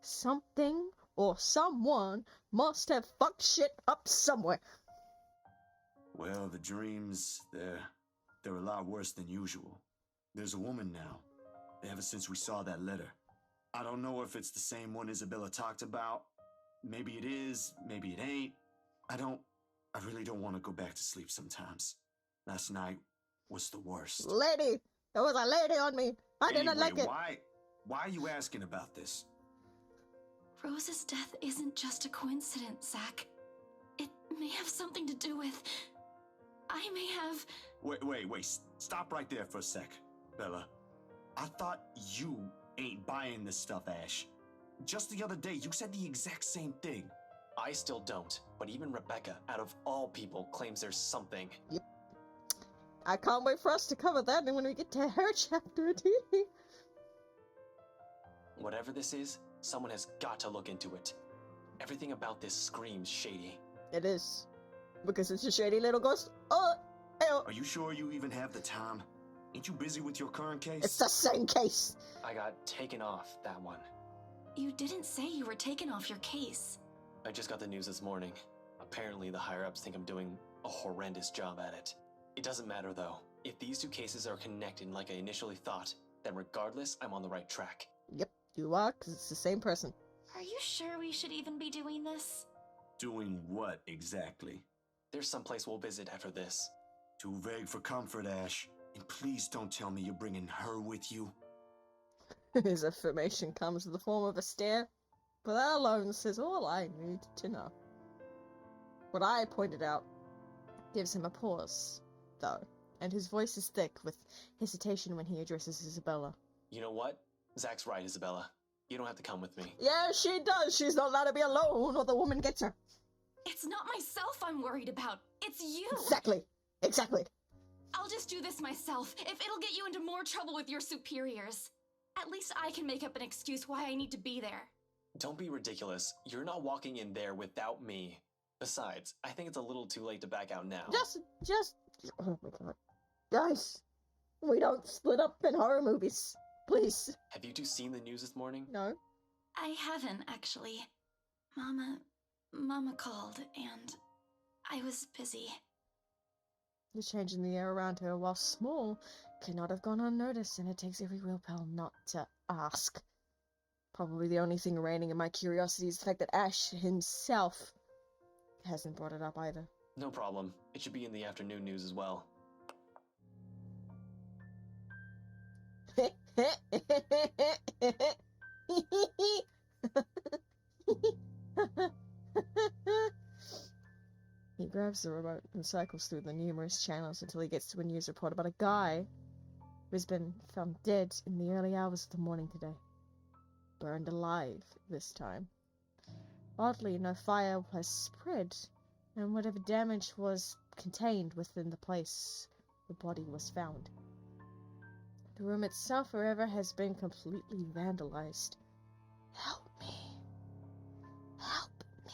something or someone must have fucked shit up somewhere. Well, the dreams, they're a lot worse than usual. There's a woman now, ever since we saw that letter. I don't know if it's the same one Isabella talked about. Maybe it is, maybe it ain't. I really don't want to go back to sleep sometimes. Last night was the worst. Lady! There was a lady on me! I didn't like it! Why are you asking about this? Rose's death isn't just a coincidence, Zach. It may have something to do with... I may have... Wait, stop right there for a sec, Bella. I thought you ain't buying this stuff, Ash. Just the other day, you said the exact same thing. I still don't, but even Rebecca, out of all people, claims there's something. Yep. I can't wait for us to cover that when we get to her chapter. Whatever this is, someone has got to look into it. Everything about this screams shady. It is. Because it's a shady little ghost. Oh, ew. Are you sure you even have the time? Ain't you busy with your current case? It's the same case. I got taken off that one. You didn't say you were taken off your case. I just got the news this morning. Apparently the higher-ups think I'm doing a horrendous job at it. It doesn't matter though. If these two cases are connected like I initially thought, then regardless, I'm on the right track. Yep, you are, because it's the same person. Are you sure we should even be doing this? Doing what exactly? There's someplace we'll visit after this. Too vague for comfort, Ash. And please don't tell me you're bringing her with you. His affirmation comes in the form of a stare, but that alone says all I need to know. What I pointed out gives him a pause, though, and his voice is thick with hesitation when he addresses Isabella. You know what? Zach's right, Isabella. You don't have to come with me. Yeah, she does. She's not allowed to be alone, or the woman gets her. It's not myself I'm worried about. It's you. Exactly. I'll just do this myself, if it'll get you into more trouble with your superiors. At least I can make up an excuse why I need to be there. Don't be ridiculous. You're not walking in there without me. Besides, I think it's a little too late to back out now. Just... Oh my god. Guys, we don't split up in horror movies. Please. Have you two seen the news this morning? No. I haven't, actually. Mama called, and I was busy. The change in the air around her, while small, cannot have gone unnoticed, and it takes every willpower not to ask. Probably the only thing reigning in my curiosity is the fact that Ash himself hasn't brought it up either. No problem. It should be in the afternoon news as well. He grabs the remote and cycles through the numerous channels until he gets to a news report about a guy who's been found dead in the early hours of the morning today. Burned alive this time. Oddly, no fire has spread, and whatever damage was contained within the place the body was found. The room itself, however, has been completely vandalized. Help me. Help me.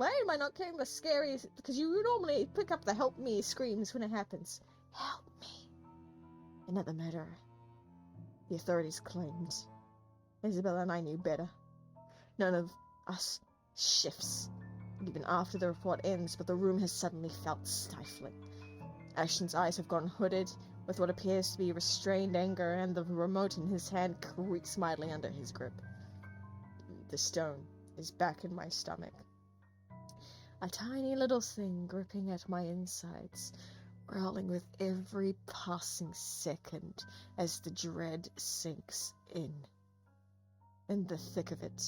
Why am I not getting the scariest? Because you normally pick up the help me screams when it happens. Help me. Another murderer. The authorities claimed. Isabella and I knew better. None of us shifts. Even after the report ends, but the room has suddenly felt stifling. Ashton's eyes have gone hooded, with what appears to be restrained anger, and the remote in his hand creaks mildly under his grip. The stone is back in my stomach. A tiny little thing gripping at my insides, growling with every passing second as the dread sinks in. In the thick of it,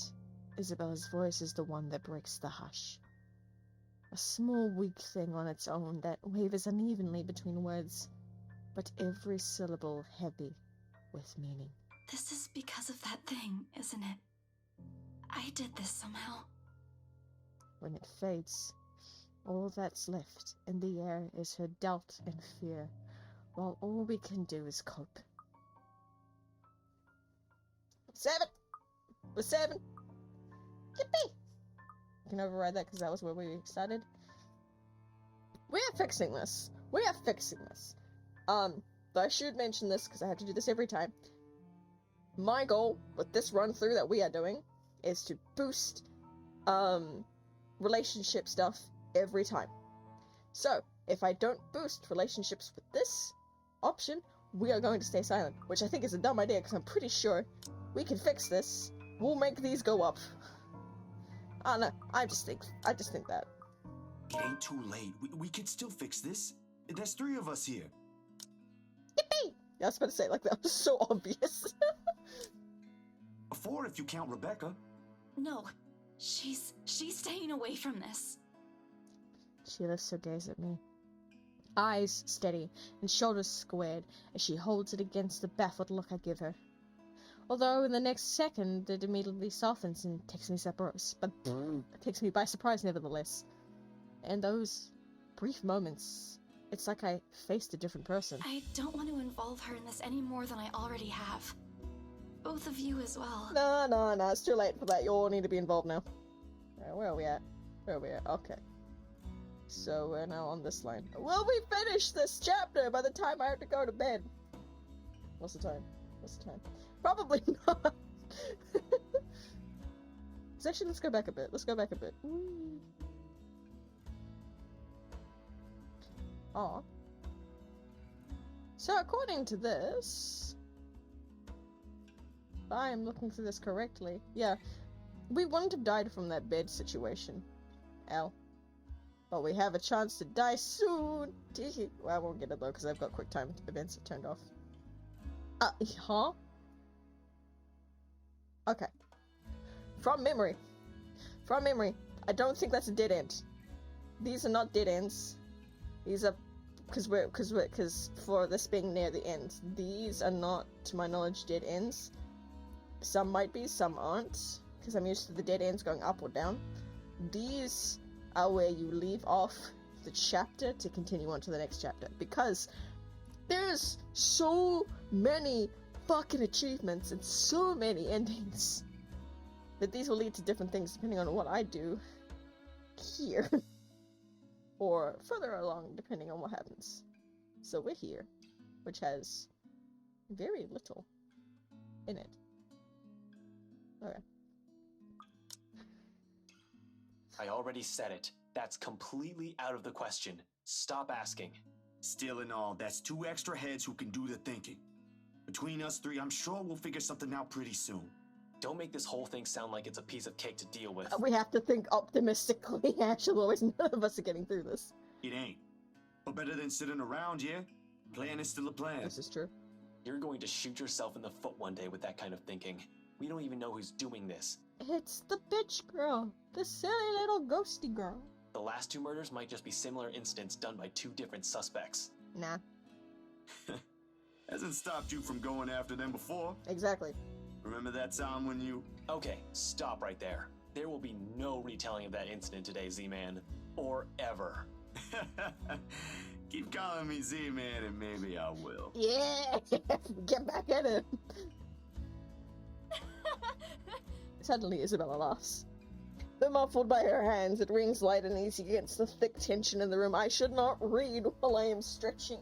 Isabella's voice is the one that breaks the hush. A small, weak thing on its own that wavers unevenly between words, but every syllable heavy with meaning. This is because of that thing, isn't it? I did this somehow. When it fades, all that's left in the air is her doubt and fear, while all we can do is cope. 7! We're 7! Yippee! I can override that because that was where we started. We are fixing this. We are fixing this. Though I should mention this because I have to do this every time. My goal with this run through that we are doing is to boost relationship stuff every time. So, if I don't boost relationships with this option, we are going to stay silent, which I think is a dumb idea because I'm pretty sure we can fix this. We'll make these go up. I don't know. I just think that. It ain't too late. We can still fix this. There's 3 of us here. Yippee! I was about to say, like, that was so obvious. 4 if you count Rebecca. No, she's staying away from this. She lifts her gaze at me. Eyes steady and shoulders squared as she holds it against the baffled look I give her. Although in the next second it immediately softens and takes me by surprise nevertheless. And those brief moments, it's like I faced a different person. I don't want to involve her in this any more than I already have. Both of you as well. No, it's too late for that. You all need to be involved now. Where are we at? Okay. So we're now on this line. Will we finish this chapter by the time I have to go to bed? What's the time? Probably not. Actually, let's go back a bit. Whee. Aw. So according to this, if I am looking through this correctly, yeah, we wouldn't have died from that bed situation. But we have a chance to die soon. Well, I won't get it though because I've got quick time events turned off. Huh? Okay. From memory, I don't think that's a dead end. These are not dead ends. These are because for this being near the end, these are not, to my knowledge, dead ends. Some might be, some aren't, because I'm used to the dead ends going up or down. These are where you leave off the chapter to continue on to the next chapter, because there's so many fucking achievements and so many endings that these will lead to different things depending on what I do here. Or further along, depending on what happens. So we're here, which has very little in it. Okay. I already said it. That's completely out of the question. Stop asking. Still in all, that's 2 extra heads who can do the thinking. Between us 3, I'm sure we'll figure something out pretty soon. Don't make this whole thing sound like it's a piece of cake to deal with. We have to think optimistically, actually, otherwise none of us are getting through this. It ain't. But better than sitting around, yeah? Plan is still a plan. This is true. You're going to shoot yourself in the foot one day with that kind of thinking. We don't even know who's doing this. It's the bitch girl. The silly little ghosty girl. The last 2 murders might just be similar incidents done by 2 different suspects. Nah. Hasn't stopped you from going after them before. Exactly. Remember that time when you... Okay, stop right there. There will be no retelling of that incident today, Z-Man. Or ever. Keep calling me Z-Man and maybe I will. Yeah! Get back at him! Suddenly Isabella laughs. muffled by her hands. It rings light and easy against the thick tension in the room. I should not read while I am stretching.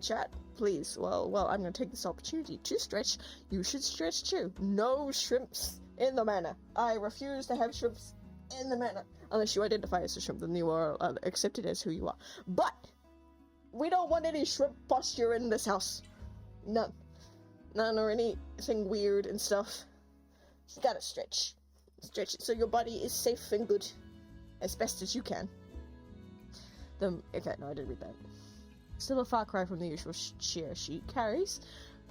Chat, please. Well, I'm going to take this opportunity to stretch. You should stretch too. No shrimps in the manor. I refuse to have shrimps in the manor. Unless you identify as a shrimp, then you are accepted as who you are. But we don't want any shrimp posture in this house. None. None or anything weird and stuff. You gotta stretch. Stretch it so your body is safe and good. As best as you can. Okay, no, I didn't read that. Still a far cry from the usual cheer she carries,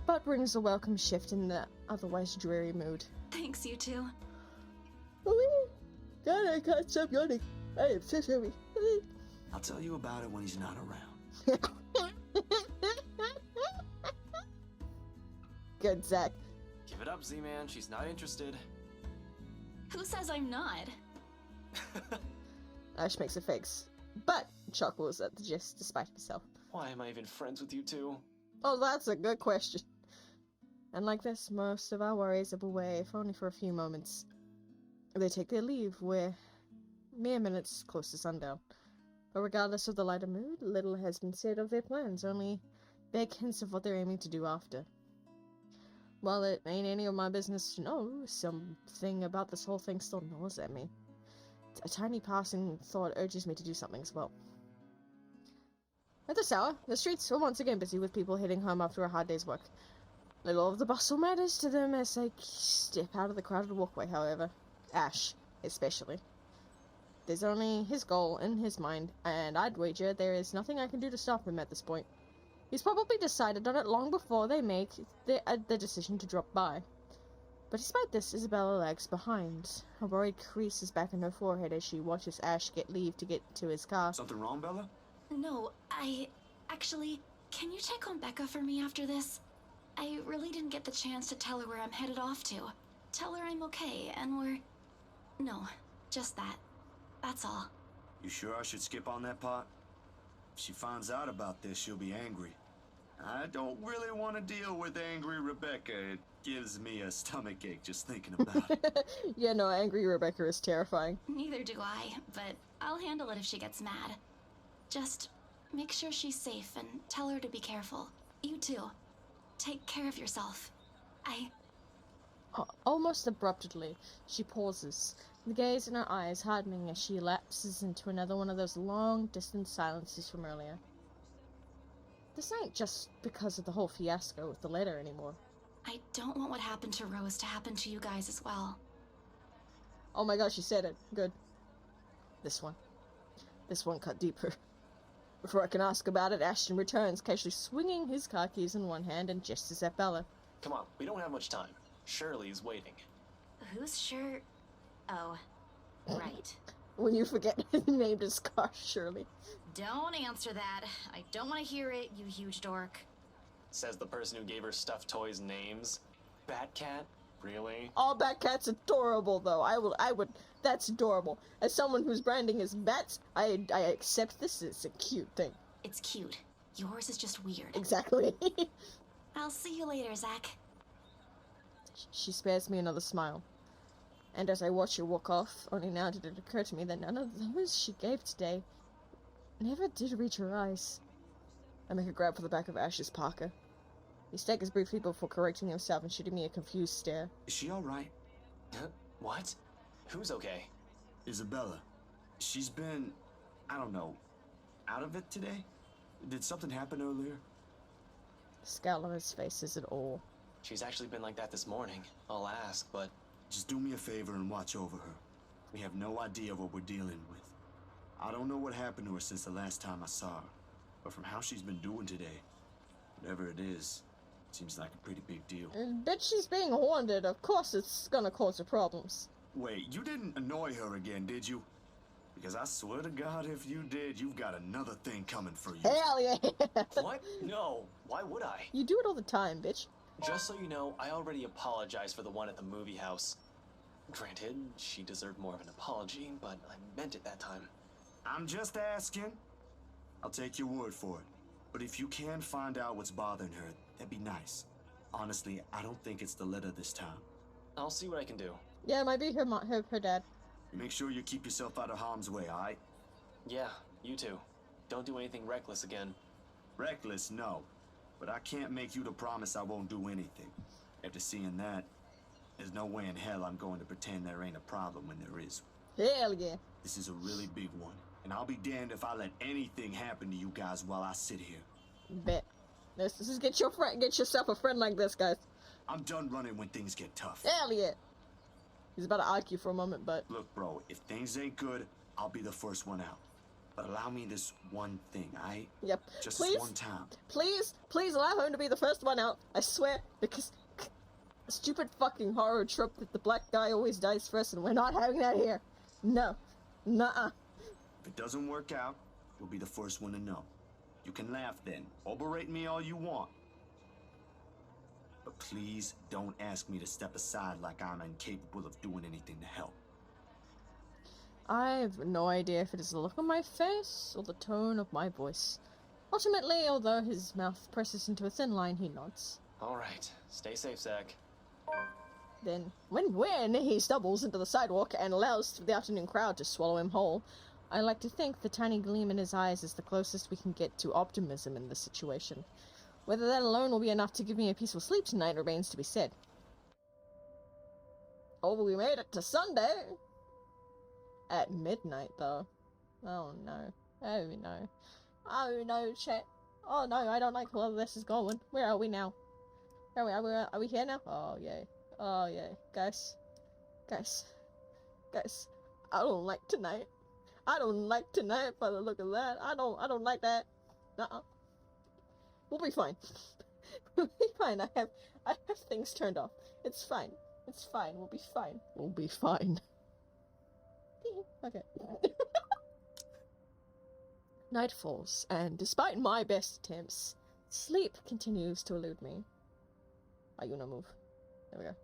but brings a welcome shift in the otherwise dreary mood. Thanks, you two. God, I can't stop yawning. I am so sorry. I'll tell you about it when he's not around. Good, Zach. Give it up, Z-Man. She's not interested. Who says I'm not? Ash makes a face, but chuckles at the gist despite himself. Why am I even friends with you two? Oh, that's a good question. And like this, most of our worries are away, if only for a few moments. They take their leave. We're mere minutes close to sundown. But regardless of the lighter mood, little has been said of their plans, only vague hints of what they're aiming to do after. While it ain't any of my business to know, something about this whole thing still gnaws at me. A tiny passing thought urges me to do something as well. At this hour, the streets are once again busy with people heading home after a hard day's work. Little of the bustle matters to them as they step out of the crowded walkway, however. Ash, especially. There's only his goal in his mind, and I'd wager there is nothing I can do to stop him at this point. He's probably decided on it long before they make the decision to drop by. But despite this, Isabella lags behind. A worried crease is back in her forehead as she watches Ash get leave to get to his car. Something wrong, Bella? No, actually, can you check on Becca for me after this? I really didn't get the chance to tell her where I'm headed off to. Tell her I'm okay, and we're... No, just that. That's all. You sure I should skip on that part? If she finds out about this, she'll be angry. I don't really want to deal with angry Rebecca. It gives me a stomachache just thinking about it. Yeah, no, angry Rebecca is terrifying. Neither do I, but I'll handle it if she gets mad. Just make sure she's safe and tell her to be careful. You too. Take care of yourself. Almost abruptly, she pauses, the gaze in her eyes hardening as she lapses into another one of those long-distance silences from earlier. This ain't just because of the whole fiasco with the letter anymore. I don't want what happened to Rose to happen to you guys as well. Oh my gosh, she said it. Good. This one cut deeper. Before I can ask about it, Ashton returns, casually swinging his car keys in one hand and gestures at Bella. Come on, we don't have much time. Shirley's waiting. Who's sure? Oh, right. When you forget his name is car, Shirley. Don't answer that. I don't want to hear it, you huge dork. Says the person who gave her stuffed toys names. Batcat? Really? Oh, Batcat's adorable, though. I would. That's adorable. As someone whose branding is bats, I accept this as a cute thing. It's cute. Yours is just weird. Exactly. I'll see you later, Zach. She spares me another smile. And as I watch her walk off, only now did it occur to me that none of those she gave today never did reach her eyes. I make a grab for the back of Ash's parka. He staggers briefly before correcting himself and shooting me a confused stare. Is she alright? What? Who's okay? Isabella. She's been, I don't know, out of it today? Did something happen earlier? The scowl on his face says it all. She's actually been like that this morning. I'll ask, but... Just do me a favor and watch over her. We have no idea what we're dealing with. I don't know what happened to her since the last time I saw her, but from how she's been doing today, whatever it is, seems like a pretty big deal. And bet she's being haunted. Of course it's gonna cause her problems. Wait, you didn't annoy her again, did you? Because I swear to God, if you did, you've got another thing coming for you. Hell yeah! What? No. Why would I? You do it all the time, bitch. Just so you know, I already apologized for the one at the movie house. Granted, she deserved more of an apology, but I meant it that time. I'm just asking. I'll take your word for it. But if you can find out what's bothering her, that'd be nice. Honestly, I don't think it's the letter this time. I'll see what I can do. Yeah, it might be her dad. Make sure you keep yourself out of harm's way, alright? Yeah, you too. Don't do anything reckless again. Reckless, no. But I can't make you to promise I won't do anything. After seeing that, there's no way in hell I'm going to pretend there ain't a problem when there is. Hell yeah. This is a really big one, and I'll be damned if I let anything happen to you guys while I sit here. Bet. This is get yourself a friend like this, guys. I'm done running when things get tough. Hell yeah. He's about to argue for a moment, but... Look, bro, if things ain't good, I'll be the first one out. But allow me this one thing, aight? Yep. Just please, this one time. Please allow him to be the first one out. I swear, because... a stupid fucking horror trope that the black guy always dies first, and we're not having that here. No. Nuh-uh. If it doesn't work out, you'll be the first one to know. You can laugh then, or berate me all you want. But please don't ask me to step aside like I'm incapable of doing anything to help. I have no idea if it is the look on my face or the tone of my voice. Ultimately, although his mouth presses into a thin line, he nods. Alright, stay safe, Zach. Then, when he stumbles into the sidewalk and allows the afternoon crowd to swallow him whole, I like to think the tiny gleam in his eyes is the closest we can get to optimism in this situation. Whether that alone will be enough to give me a peaceful sleep tonight remains to be said. Oh, we made it to Sunday! At midnight, though. Oh no. Oh no. Oh no, chat. Oh no, I don't like where this is going. Where are we now? Are we here now? Oh yeah. Oh yeah. Guys. I don't like tonight. I don't like tonight by the look of that. I don't like that. Uh-uh. We'll be fine. We'll be fine. I have things turned off. It's fine. It's fine. We'll be fine. We'll be fine. Okay. Night falls, and despite my best attempts, sleep continues to elude me. Ayuna, move. There we go.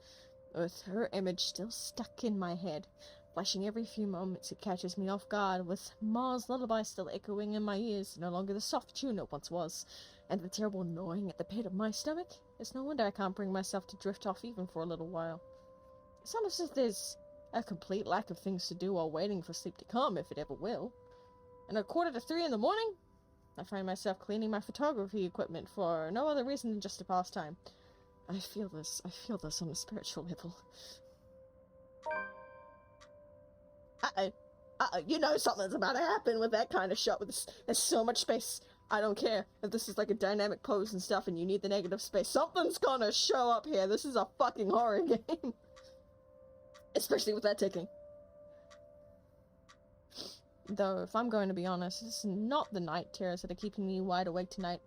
With her image still stuck in my head, flashing every few moments, it catches me off guard, with Mars' lullaby still echoing in my ears, no longer the soft tune it once was, and the terrible gnawing at the pit of my stomach. It's no wonder I can't bring myself to drift off even for a little while. It's almost as if there's a complete lack of things to do while waiting for sleep to come, if it ever will. And at 2:45 in the morning, I find myself cleaning my photography equipment for no other reason than just a pastime. I feel this on a spiritual level. You know something's about to happen with that kind of shot. There's so much space. I don't care if this is like a dynamic pose and stuff and you need the negative space. Something's gonna show up here. This is a fucking horror game. Especially with that ticking. Though, if I'm going to be honest, it's not the night terrors that are keeping me wide awake tonight,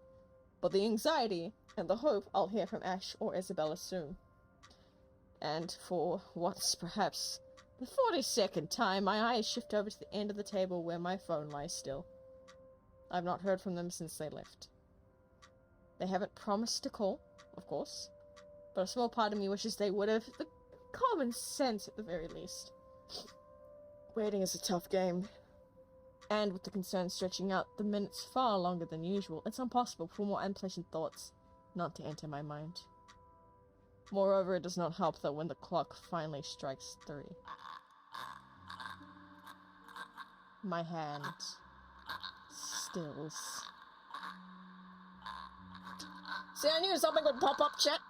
but the anxiety and the hope I'll hear from Ash or Isabella soon. And for once, perhaps, the 42nd time, my eyes shift over to the end of the table where my phone lies still. I've not heard from them since they left. They haven't promised to call, of course, but a small part of me wishes they would have. The common sense, at the very least. Waiting is a tough game. And with the concern stretching out the minutes far longer than usual, it's impossible for more unpleasant thoughts not to enter my mind. Moreover, it does not help that when the clock finally strikes 3, my hand stills. See, I knew something would pop up, chat.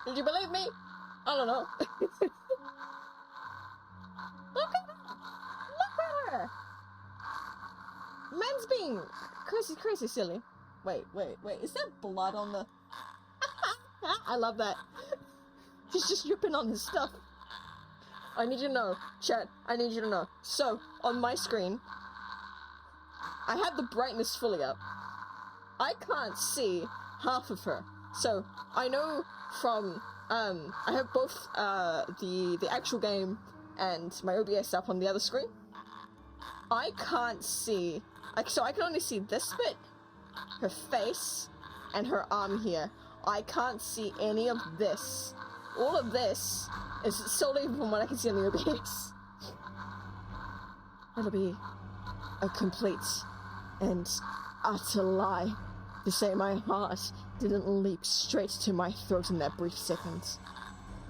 Did you believe me? I don't know. Look at her! Man's being crazy silly. Wait, is there blood on the... I love that. He's just dripping on his stuff. I need you to know, chat, I need you to know. So, on my screen, I have the brightness fully up. I can't see half of her. So, I know from, I have both, the actual game and my OBS up on the other screen. I can't see, so I can only see this bit, her face, and her arm here. I can't see any of this. All of this is solely from what I can see on the OBS. It'll be a complete and utter lie to say my heart didn't leap straight to my throat in that brief second.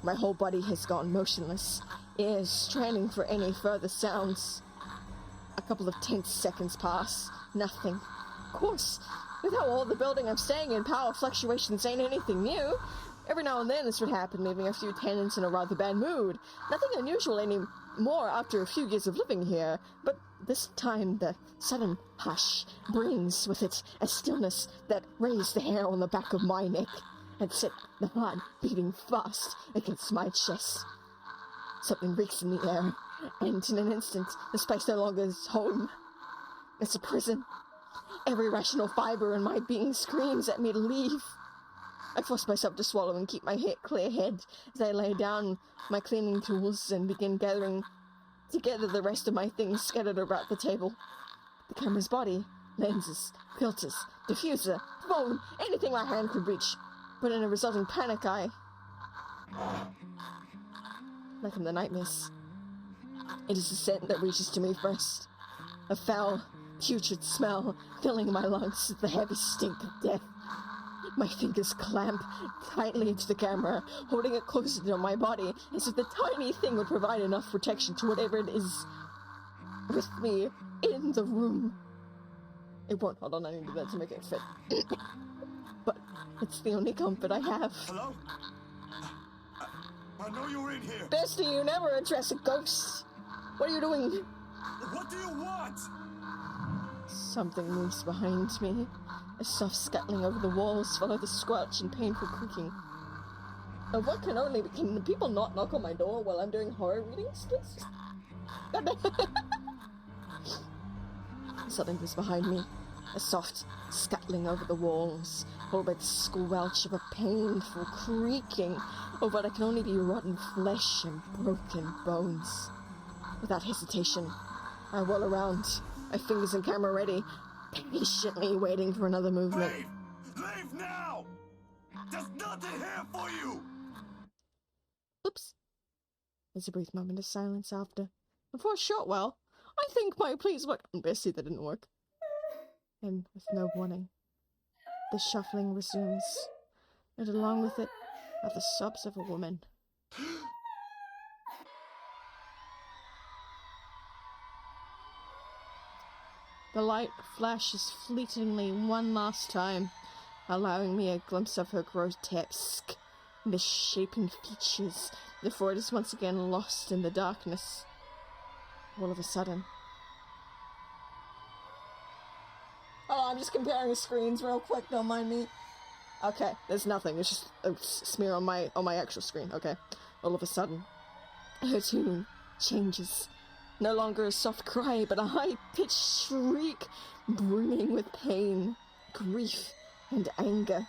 My whole body has gone motionless, ears straining for any further sounds. A couple of tense seconds pass. Nothing. Of course, with how old the building I'm staying in, power fluctuations ain't anything new. Every now and then this would happen, leaving a few tenants in a rather bad mood. Nothing unusual anymore after a few years of living here, but this time the sudden hush brings with it a stillness that raised the hair on the back of my neck and set the heart beating fast against my chest. Something reeks in the air, and in an instant, the space no longer is home. It's a prison. Every rational fiber in my being screams at me to leave. I force myself to swallow and keep my clear head as I lay down my cleaning tools and begin gathering together the rest of my things scattered about the table. The camera's body, lenses, filters, diffuser, phone, anything my hand could reach. But in a resulting panic, like in the nightmares, it is the scent that reaches to me first. A foul, putrid smell filling my lungs with the heavy stink of death. My fingers clamp tightly into the camera, holding it closer to my body, as if the tiny thing would provide enough protection to whatever it is with me in the room. It won't. Hold on, I need to do that to make it fit. But it's the only comfort I have. Hello? I know you're in here. Bestie, you never address a ghost. What are you doing? What do you want? Something moves behind me. A soft scuttling over the walls, followed the squelch and painful creaking. Of what can only be... Can people not knock on my door while I'm doing horror readings? Something was behind me. A soft scuttling over the walls, followed by the squelch of a painful creaking over what can only be rotten flesh and broken bones. Without hesitation, I whirl around, my fingers and camera ready, patiently waiting for another movement. Leave! Leave now! There's nothing here for you! Oops. There's a brief moment of silence after. And for a short while, I think my pleas worked on Bessie. That didn't work. And with no warning, the shuffling resumes, and along with it are the sobs of a woman. The light flashes fleetingly one last time, allowing me a glimpse of her grotesque, misshapen features before it is once again lost in the darkness. All of a sudden... Oh, I'm just comparing the screens real quick, don't mind me. Okay, there's nothing, it's just a smear on my actual screen, okay. All of a sudden, her tune changes. No longer a soft cry, but a high-pitched shriek, brimming with pain, grief, and anger.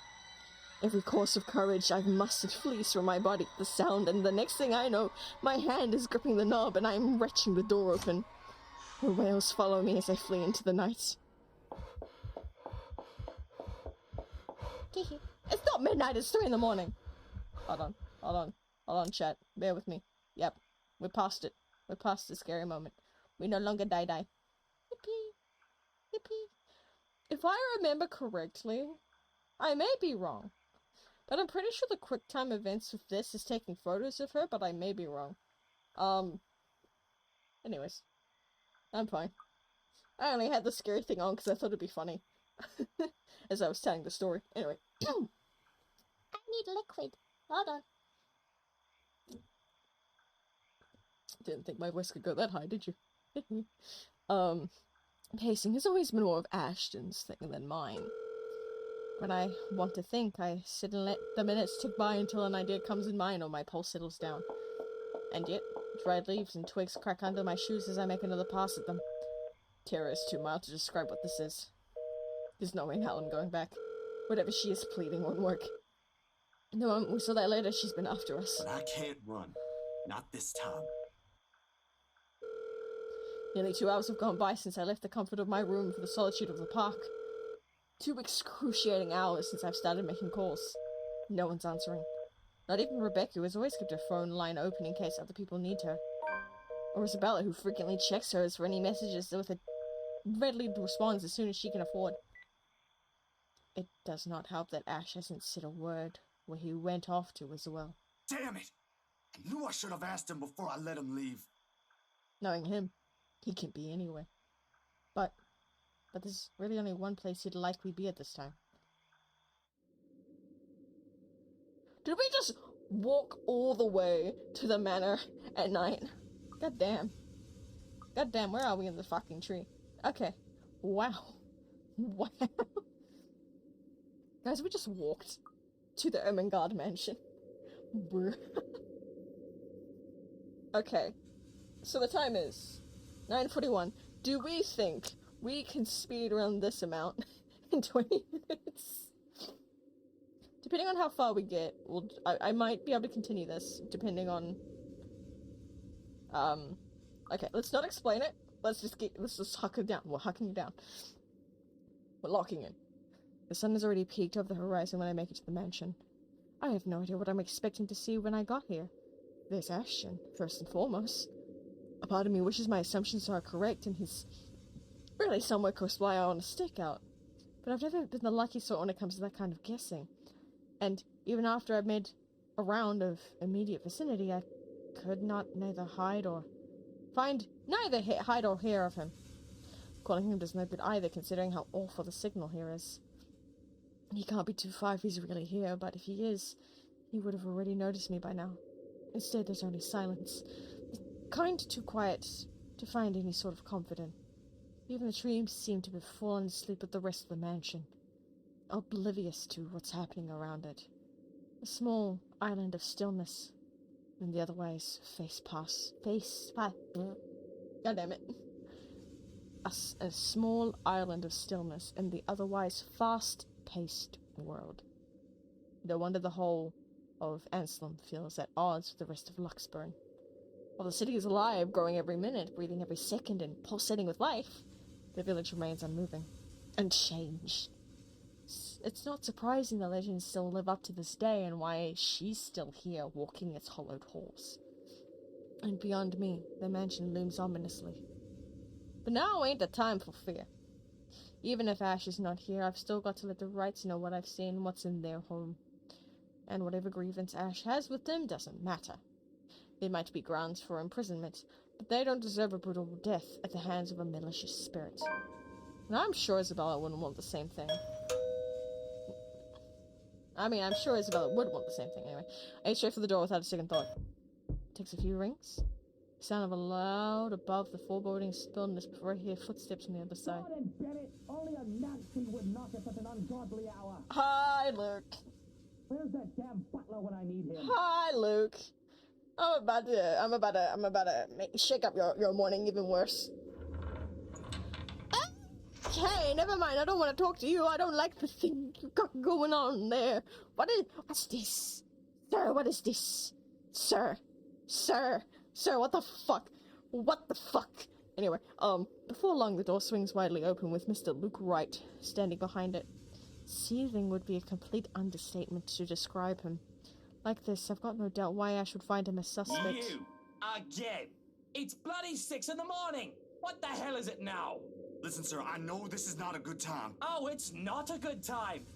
Every course of courage I've mustered flees from my body at the sound, and the next thing I know, my hand is gripping the knob and I'm wrenching the door open. Her wails follow me as I flee into the night. It's not midnight, it's 3 in the morning. Hold on, chat. Bear with me. Yep, we're past it. We're past the scary moment. We no longer die. Yippee. If I remember correctly, I may be wrong, but I'm pretty sure the QuickTime events of this is taking photos of her, but I may be wrong. Anyways, I'm fine. I only had the scary thing on because I thought it'd be funny as I was telling the story. Anyway. I need liquid. Hold on. Didn't think my voice could go that high, did you? Pacing has always been more of Ashton's thing than mine. When I want to think, I sit and let the minutes tick by until an idea comes in mind or my pulse settles down. And yet, dried leaves and twigs crack under my shoes as I make another pass at them. Terror is too mild to describe what this is. There's no way in hell I'm going back. Whatever she is pleading won't work. The moment we saw that later, she's been after us. But I can't run. Not this time. Nearly 2 hours have gone by since I left the comfort of my room for the solitude of the park. 2 excruciating hours since I've started making calls. No one's answering. Not even Rebecca, who has always kept her phone line open in case other people need her. Or Isabella, who frequently checks hers for any messages with a readily responds as soon as she can afford. It does not help that Ash hasn't said a word where he went off to as well. Damn it! I knew I should have asked him before I let him leave. Knowing him, he can be anywhere. But there's really only one place he'd likely be at this time. Did we just walk all the way to the manor at night? God damn. God damn, where are we in the fucking tree? Okay. Wow. Wow. Guys, we just walked to the Ermengarde mansion. Okay. So the time is 9:41. Do we think we can speed run this amount in 20 minutes? Depending on how far we get, I might be able to continue this, depending on... Okay, let's not explain it. Let's just huck it down. We're hucking it down. We're locking in. The sun has already peaked over the horizon when I make it to the mansion. I have no idea what I'm expecting to see when I got here. There's Ashton, first and foremost. A part of me wishes my assumptions are correct and he's really somewhere close by on a stakeout. But I've never been the lucky sort when it comes to that kind of guessing. And even after I've made a round of immediate vicinity, I could not hide or hear of him. Calling him does no good either, considering how awful the signal here is. He can't be too far if he's really here, but if he is, he would have already noticed me by now. Instead, there's only silence. Kind too quiet to find any sort of comfort in. Even the trees seem to have fallen asleep with the rest of the mansion, oblivious to what's happening around it. A small island of stillness, and the otherwise God damn it. A small island of stillness in the otherwise fast-paced world. No wonder the whole of Anselm feels at odds with the rest of Luxburn. While the city is alive, growing every minute, breathing every second, and pulsating with life, the village remains unmoving, unchanged. It's not surprising the legends still live up to this day, and why she's still here, walking its hollowed halls. And beyond me, the mansion looms ominously. But now ain't the time for fear. Even if Ash is not here, I've still got to let the Wrights know what I've seen, what's in their home. And whatever grievance Ash has with them doesn't matter. There might be grounds for imprisonment, but they don't deserve a brutal death at the hands of a malicious spirit. And I'm sure Isabella wouldn't want the same thing. I'm sure Isabella would want the same thing anyway. I head straight for the door without a second thought. Takes a few rings. Sound of a loud above the foreboding stillness before I hear footsteps on the other side. Only a Nazi would knock at such an ungodly hour. Hi, Luke. Where's that damn butler when I need him? Hi, Luke. I'm about to shake up your morning even worse. Okay, never mind. I don't want to talk to you. I don't like the thing you got going on there. What's this? Sir, what is this? Sir, what the fuck? What the fuck? Anyway, before long the door swings widely open with Mr. Luke Wright standing behind it. Seething would be a complete understatement to describe him. Like this, I've got no doubt why Ash would find him a suspect. You! Again! It's bloody 6 in the morning! What the hell is it now? Listen, sir, I know this is not a good time. Oh, it's not a good time!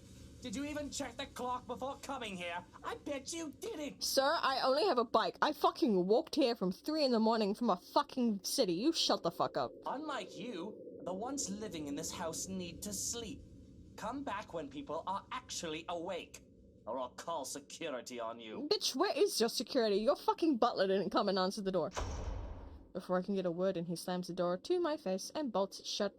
Did you even check the clock before coming here? I bet you didn't! Sir, I only have a bike. I fucking walked here from 3 in the morning from a fucking city. You shut the fuck up. Unlike you, the ones living in this house need to sleep. Come back when people are actually awake, or I'll call security on you. Bitch, where is your security? Your fucking butler didn't come and answer the door. Before I can get a word in, he slams the door to my face and bolts it shut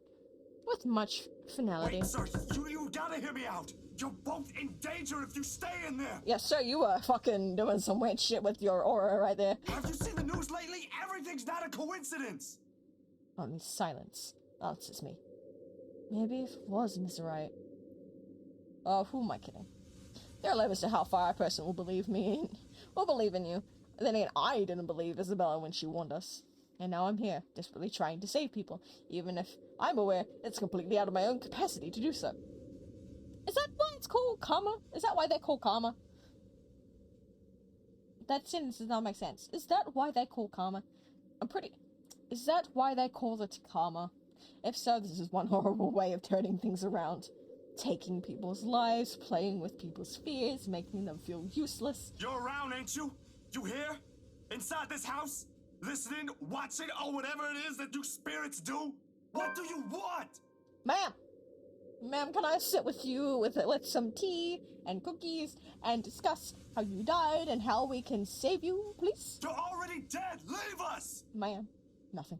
with much finality. Wait, sir, you gotta hear me out. You're both in danger if you stay in there. Yes, sir, you were fucking doing some weird shit with your aura right there. Have you seen the news lately? Everything's not a coincidence. Only silence answers me. Maybe if it was Mr. Wright. Oh, who am I kidding? There are limits to how far a person will believe me. Will believe in you. Then again, I didn't believe Isabella when she warned us. And now I'm here, desperately trying to save people, even if I'm aware it's completely out of my own capacity to do so. Is that why it's called karma? Is that why they're called karma? That sentence does not make sense. Is that why they call karma? Is that why they call it karma? If so, this is one horrible way of turning things around. Taking people's lives, playing with people's fears, making them feel useless. You're around, ain't you? You here? Inside this house? Listening, watching, or whatever it is that you spirits do? What do you want? Ma'am! Ma'am, can I sit with you with some tea and cookies and discuss how you died and how we can save you, please? You're already dead! Leave us! Ma'am, nothing.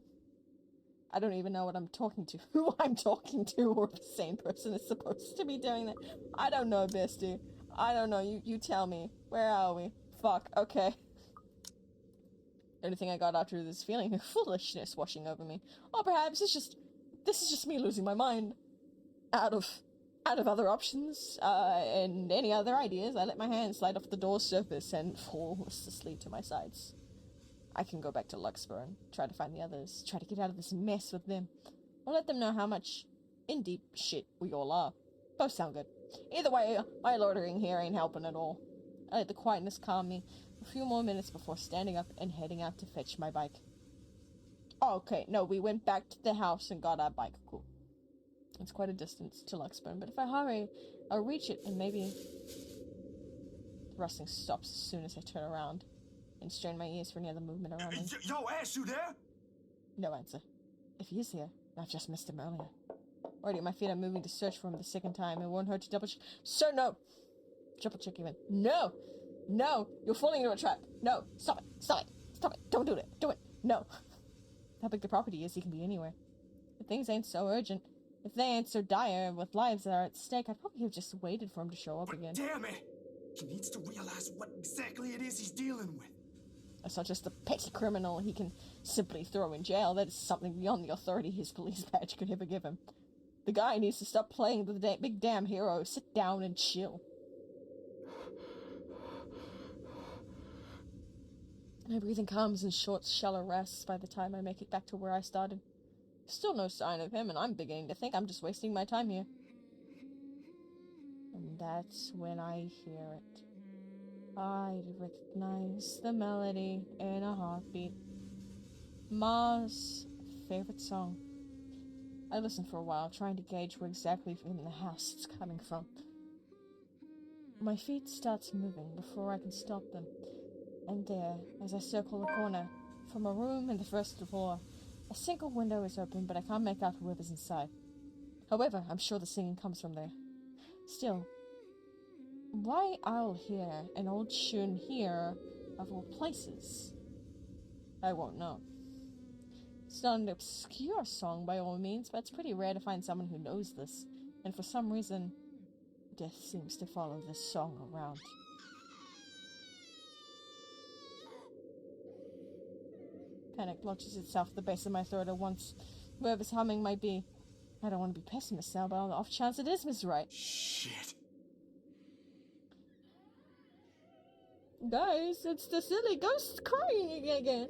I don't even know what I'm talking to, who I'm talking to, or if the same person is supposed to be doing that. I don't know, bestie. I don't know. You tell me. Where are we? Fuck. Okay. The only thing I got after this feeling of foolishness washing over me. Or perhaps this is just me losing my mind. Out of other options, and any other ideas, I let my hand slide off the door's surface and fall listlessly to my sides. I can go back to Luxburn and try to find the others, try to get out of this mess with them, or let them know how much in deep shit we all are. Both sound good. Either way, my loitering here ain't helping at all. I let the quietness calm me a few more minutes before standing up and heading out to fetch my bike. Oh, okay, no, we went back to the house and got our bike. Cool. It's quite a distance to Luxburn, but if I hurry, I'll reach it and maybe... The rustling stops as soon as I turn around and strain my ears for any other movement around me. Yo, Ash, you there? No answer. If he is here, I've just missed him earlier. Already my feet are moving to search for him the second time. It won't hurt to double check. Sir, no! Triple check even. No! No! You're falling into a trap! No! Stop it! Stop it! Stop it! Don't do it! Do it! No! How big the property is, he can be anywhere. If things ain't so urgent, if they ain't so dire with lives that are at stake, I'd probably have just waited for him to show up again. Damn it! He needs to realize what exactly it is he's dealing with. That's not just a petty criminal he can simply throw in jail. That is something beyond the authority his police badge could ever give him. The guy needs to stop playing the big damn hero, sit down and chill. My breathing comes in short, shallow rests by the time I make it back to where I started. Still no sign of him, and I'm beginning to think I'm just wasting my time here. And that's when I hear it. I recognize the melody in a heartbeat. Ma's favorite song. I listen for a while, trying to gauge where exactly in the house it's coming from. My feet start moving before I can stop them. And there, as I circle the corner, from a room in the first floor, a single window is open, but I can't make out whoever's inside. However, I'm sure the singing comes from there. Still, why I'll hear an old tune here, of all places, I won't know. It's not an obscure song by all means, but it's pretty rare to find someone who knows this, and for some reason, death seems to follow this song around. Panic lodges itself at the base of my throat at once. Whoever's humming might be... I don't want to be pessimist now, but on the off chance it is Miss Wright. Shit. Guys, it's the silly ghost crying again.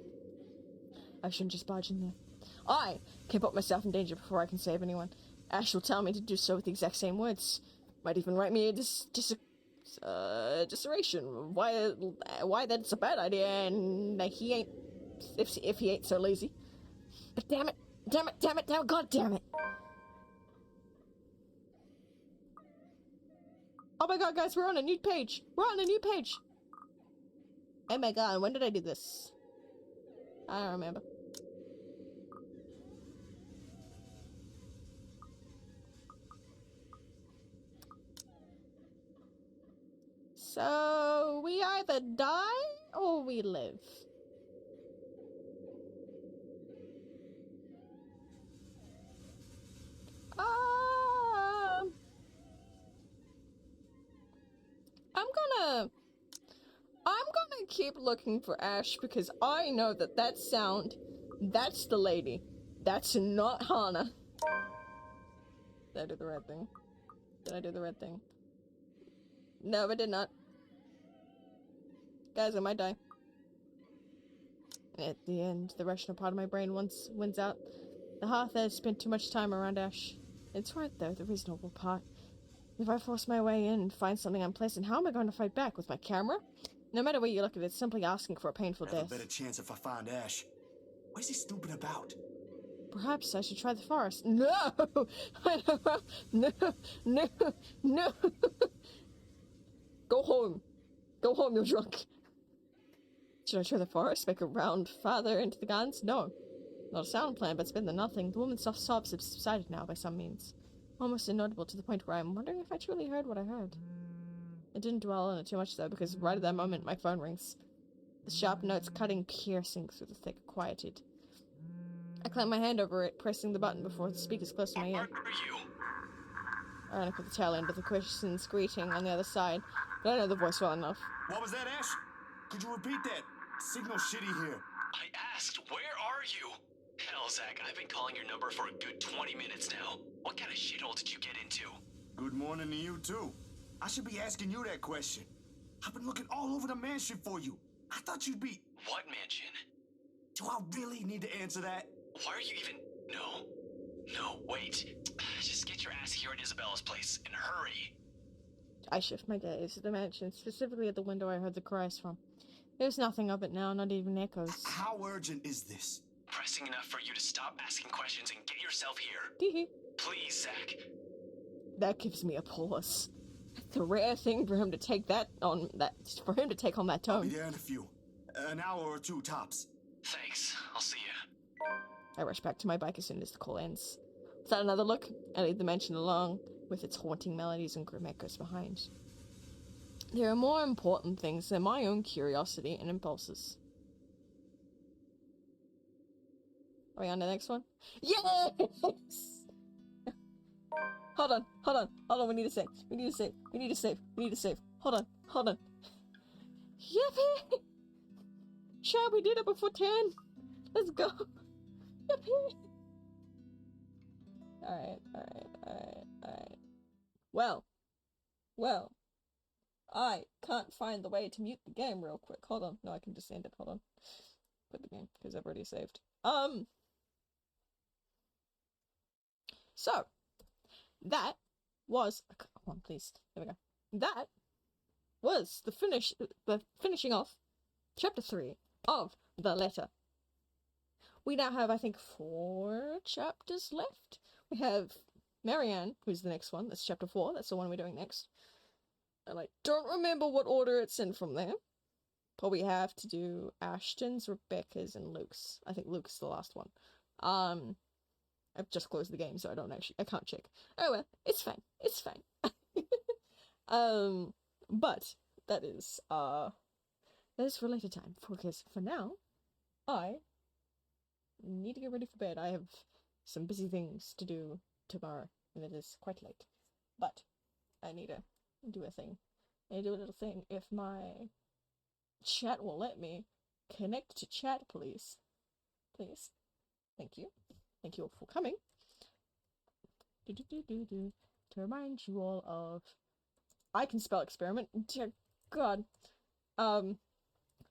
I shouldn't just barge in there. I can put myself in danger before I can save anyone. Ash will tell me to do so with the exact same words. Might even write me a dissertation. Why that's a bad idea, and he ain't... If he ain't so lazy. But damn it, god damn it. Oh my god, guys, we're on a new page. Oh my god, when did I do this? I don't remember. So, we either die or we live. I'm gonna keep looking for Ash because I know that sound, that's the lady. That's not Hana. Did I do the right thing? Did I do the right thing? No, I did not. Guys, I might die. At the end, the rational part of my brain wins out. The heart that has spent too much time around Ash. It's right though, the reasonable part. If I force my way in and find something unpleasant, how am I going to fight back? With my camera? No matter where you look at it, it's simply asking for a painful I have death. a better chance if I find Ash. What is he stupid about? Perhaps I should try the forest. No! No! Go home, you're drunk. Should I try the forest, make a round farther into the gardens? No. Not a sound plan, but it's better than nothing. The woman's soft sobs have subsided now by some means. Almost inaudible to the point where I'm wondering if I truly heard what I heard. I didn't dwell on it too much, though, because right at that moment my phone rings. The sharp notes cutting, piercing through the thick, quieted. I clamped my hand over it, pressing the button before the speaker's close to my ear. Where are you? I only caught the tail end of the question's greeting on the other side, but I know the voice well enough. What was that, Ash? Could you repeat that? Signal's shitty here. I asked, where are you? Hell, Zach, I've been calling your number for a good 20 minutes now. What kind of shithole did you get into? Good morning to you, too. I should be asking you that question. I've been looking all over the mansion for you. I thought you'd be... What mansion? Do I really need to answer that? Why are you even... No, wait. Just get your ass here at Isabella's place, and hurry. I shift my gaze at the mansion, specifically at the window I heard the cries from. There's nothing of it now, not even echoes. How urgent is this? Pressing enough for you to stop asking questions and get yourself here. Teehee. Please, Zach. That gives me a pause. It's a rare thing for him to take on that I'll tone. be there in a few. An hour or two tops. Thanks. I'll see you. I rush back to my bike as soon as the call ends. Without another look, I leave the mansion along, with its haunting melodies and grim echoes behind. There are more important things than my own curiosity and impulses. Are we on to the next one? Yes! Hold on, we need to save. Hold on. Yippee! Sure, we did it before 10. Let's go. Yippee! Alright. Well. I can't find the way to mute the game real quick. Hold on. No, I can just end it. Hold on. Quit the game, because I've already saved. So, that was... Come on, please. There we go. That was the finishing off Chapter 3 of The Letter. We now have, I think, 4 chapters left. We have Marianne, who's the next one. That's Chapter 4. That's the one we're doing next. And I don't remember what order it's in from there. But we have to do Ashton's, Rebecca's, and Luke's. I think Luke's the last one. I've just closed the game, so I can't check. Oh well, it's fine. But that is for later time, because for now, I need to get ready for bed. I have some busy things to do tomorrow, and it is quite late. But I need to do a thing. I need to do a little thing. If my chat will let me connect to chat, please. Thank you. Thank you all for coming. To remind you all of... I can spell experiment. Dear God.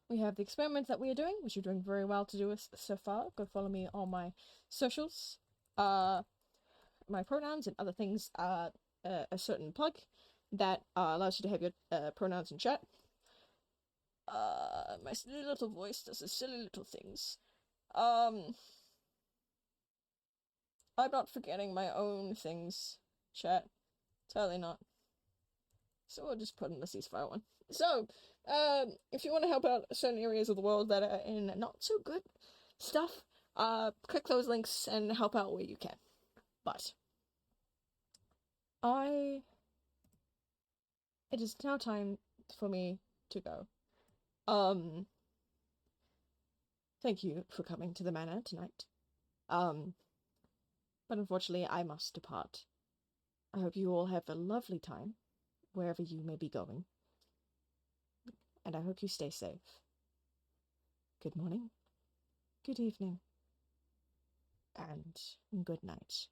We have the experiment that we are doing, which you're doing very well to do so far. Go follow me on my socials. My pronouns and other things are a certain plug that allows you to have your pronouns in chat. My silly little voice does the silly little things. I'm not forgetting my own things, chat. Totally not. So we'll just put in the ceasefire one. So, if you want to help out certain areas of the world that are in not so good stuff, click those links and help out where you can. But it is now time for me to go. Thank you for coming to the manor tonight. But unfortunately I must depart. I hope you all have a lovely time, wherever you may be going. And I hope you stay safe. Good morning, good evening, and good night.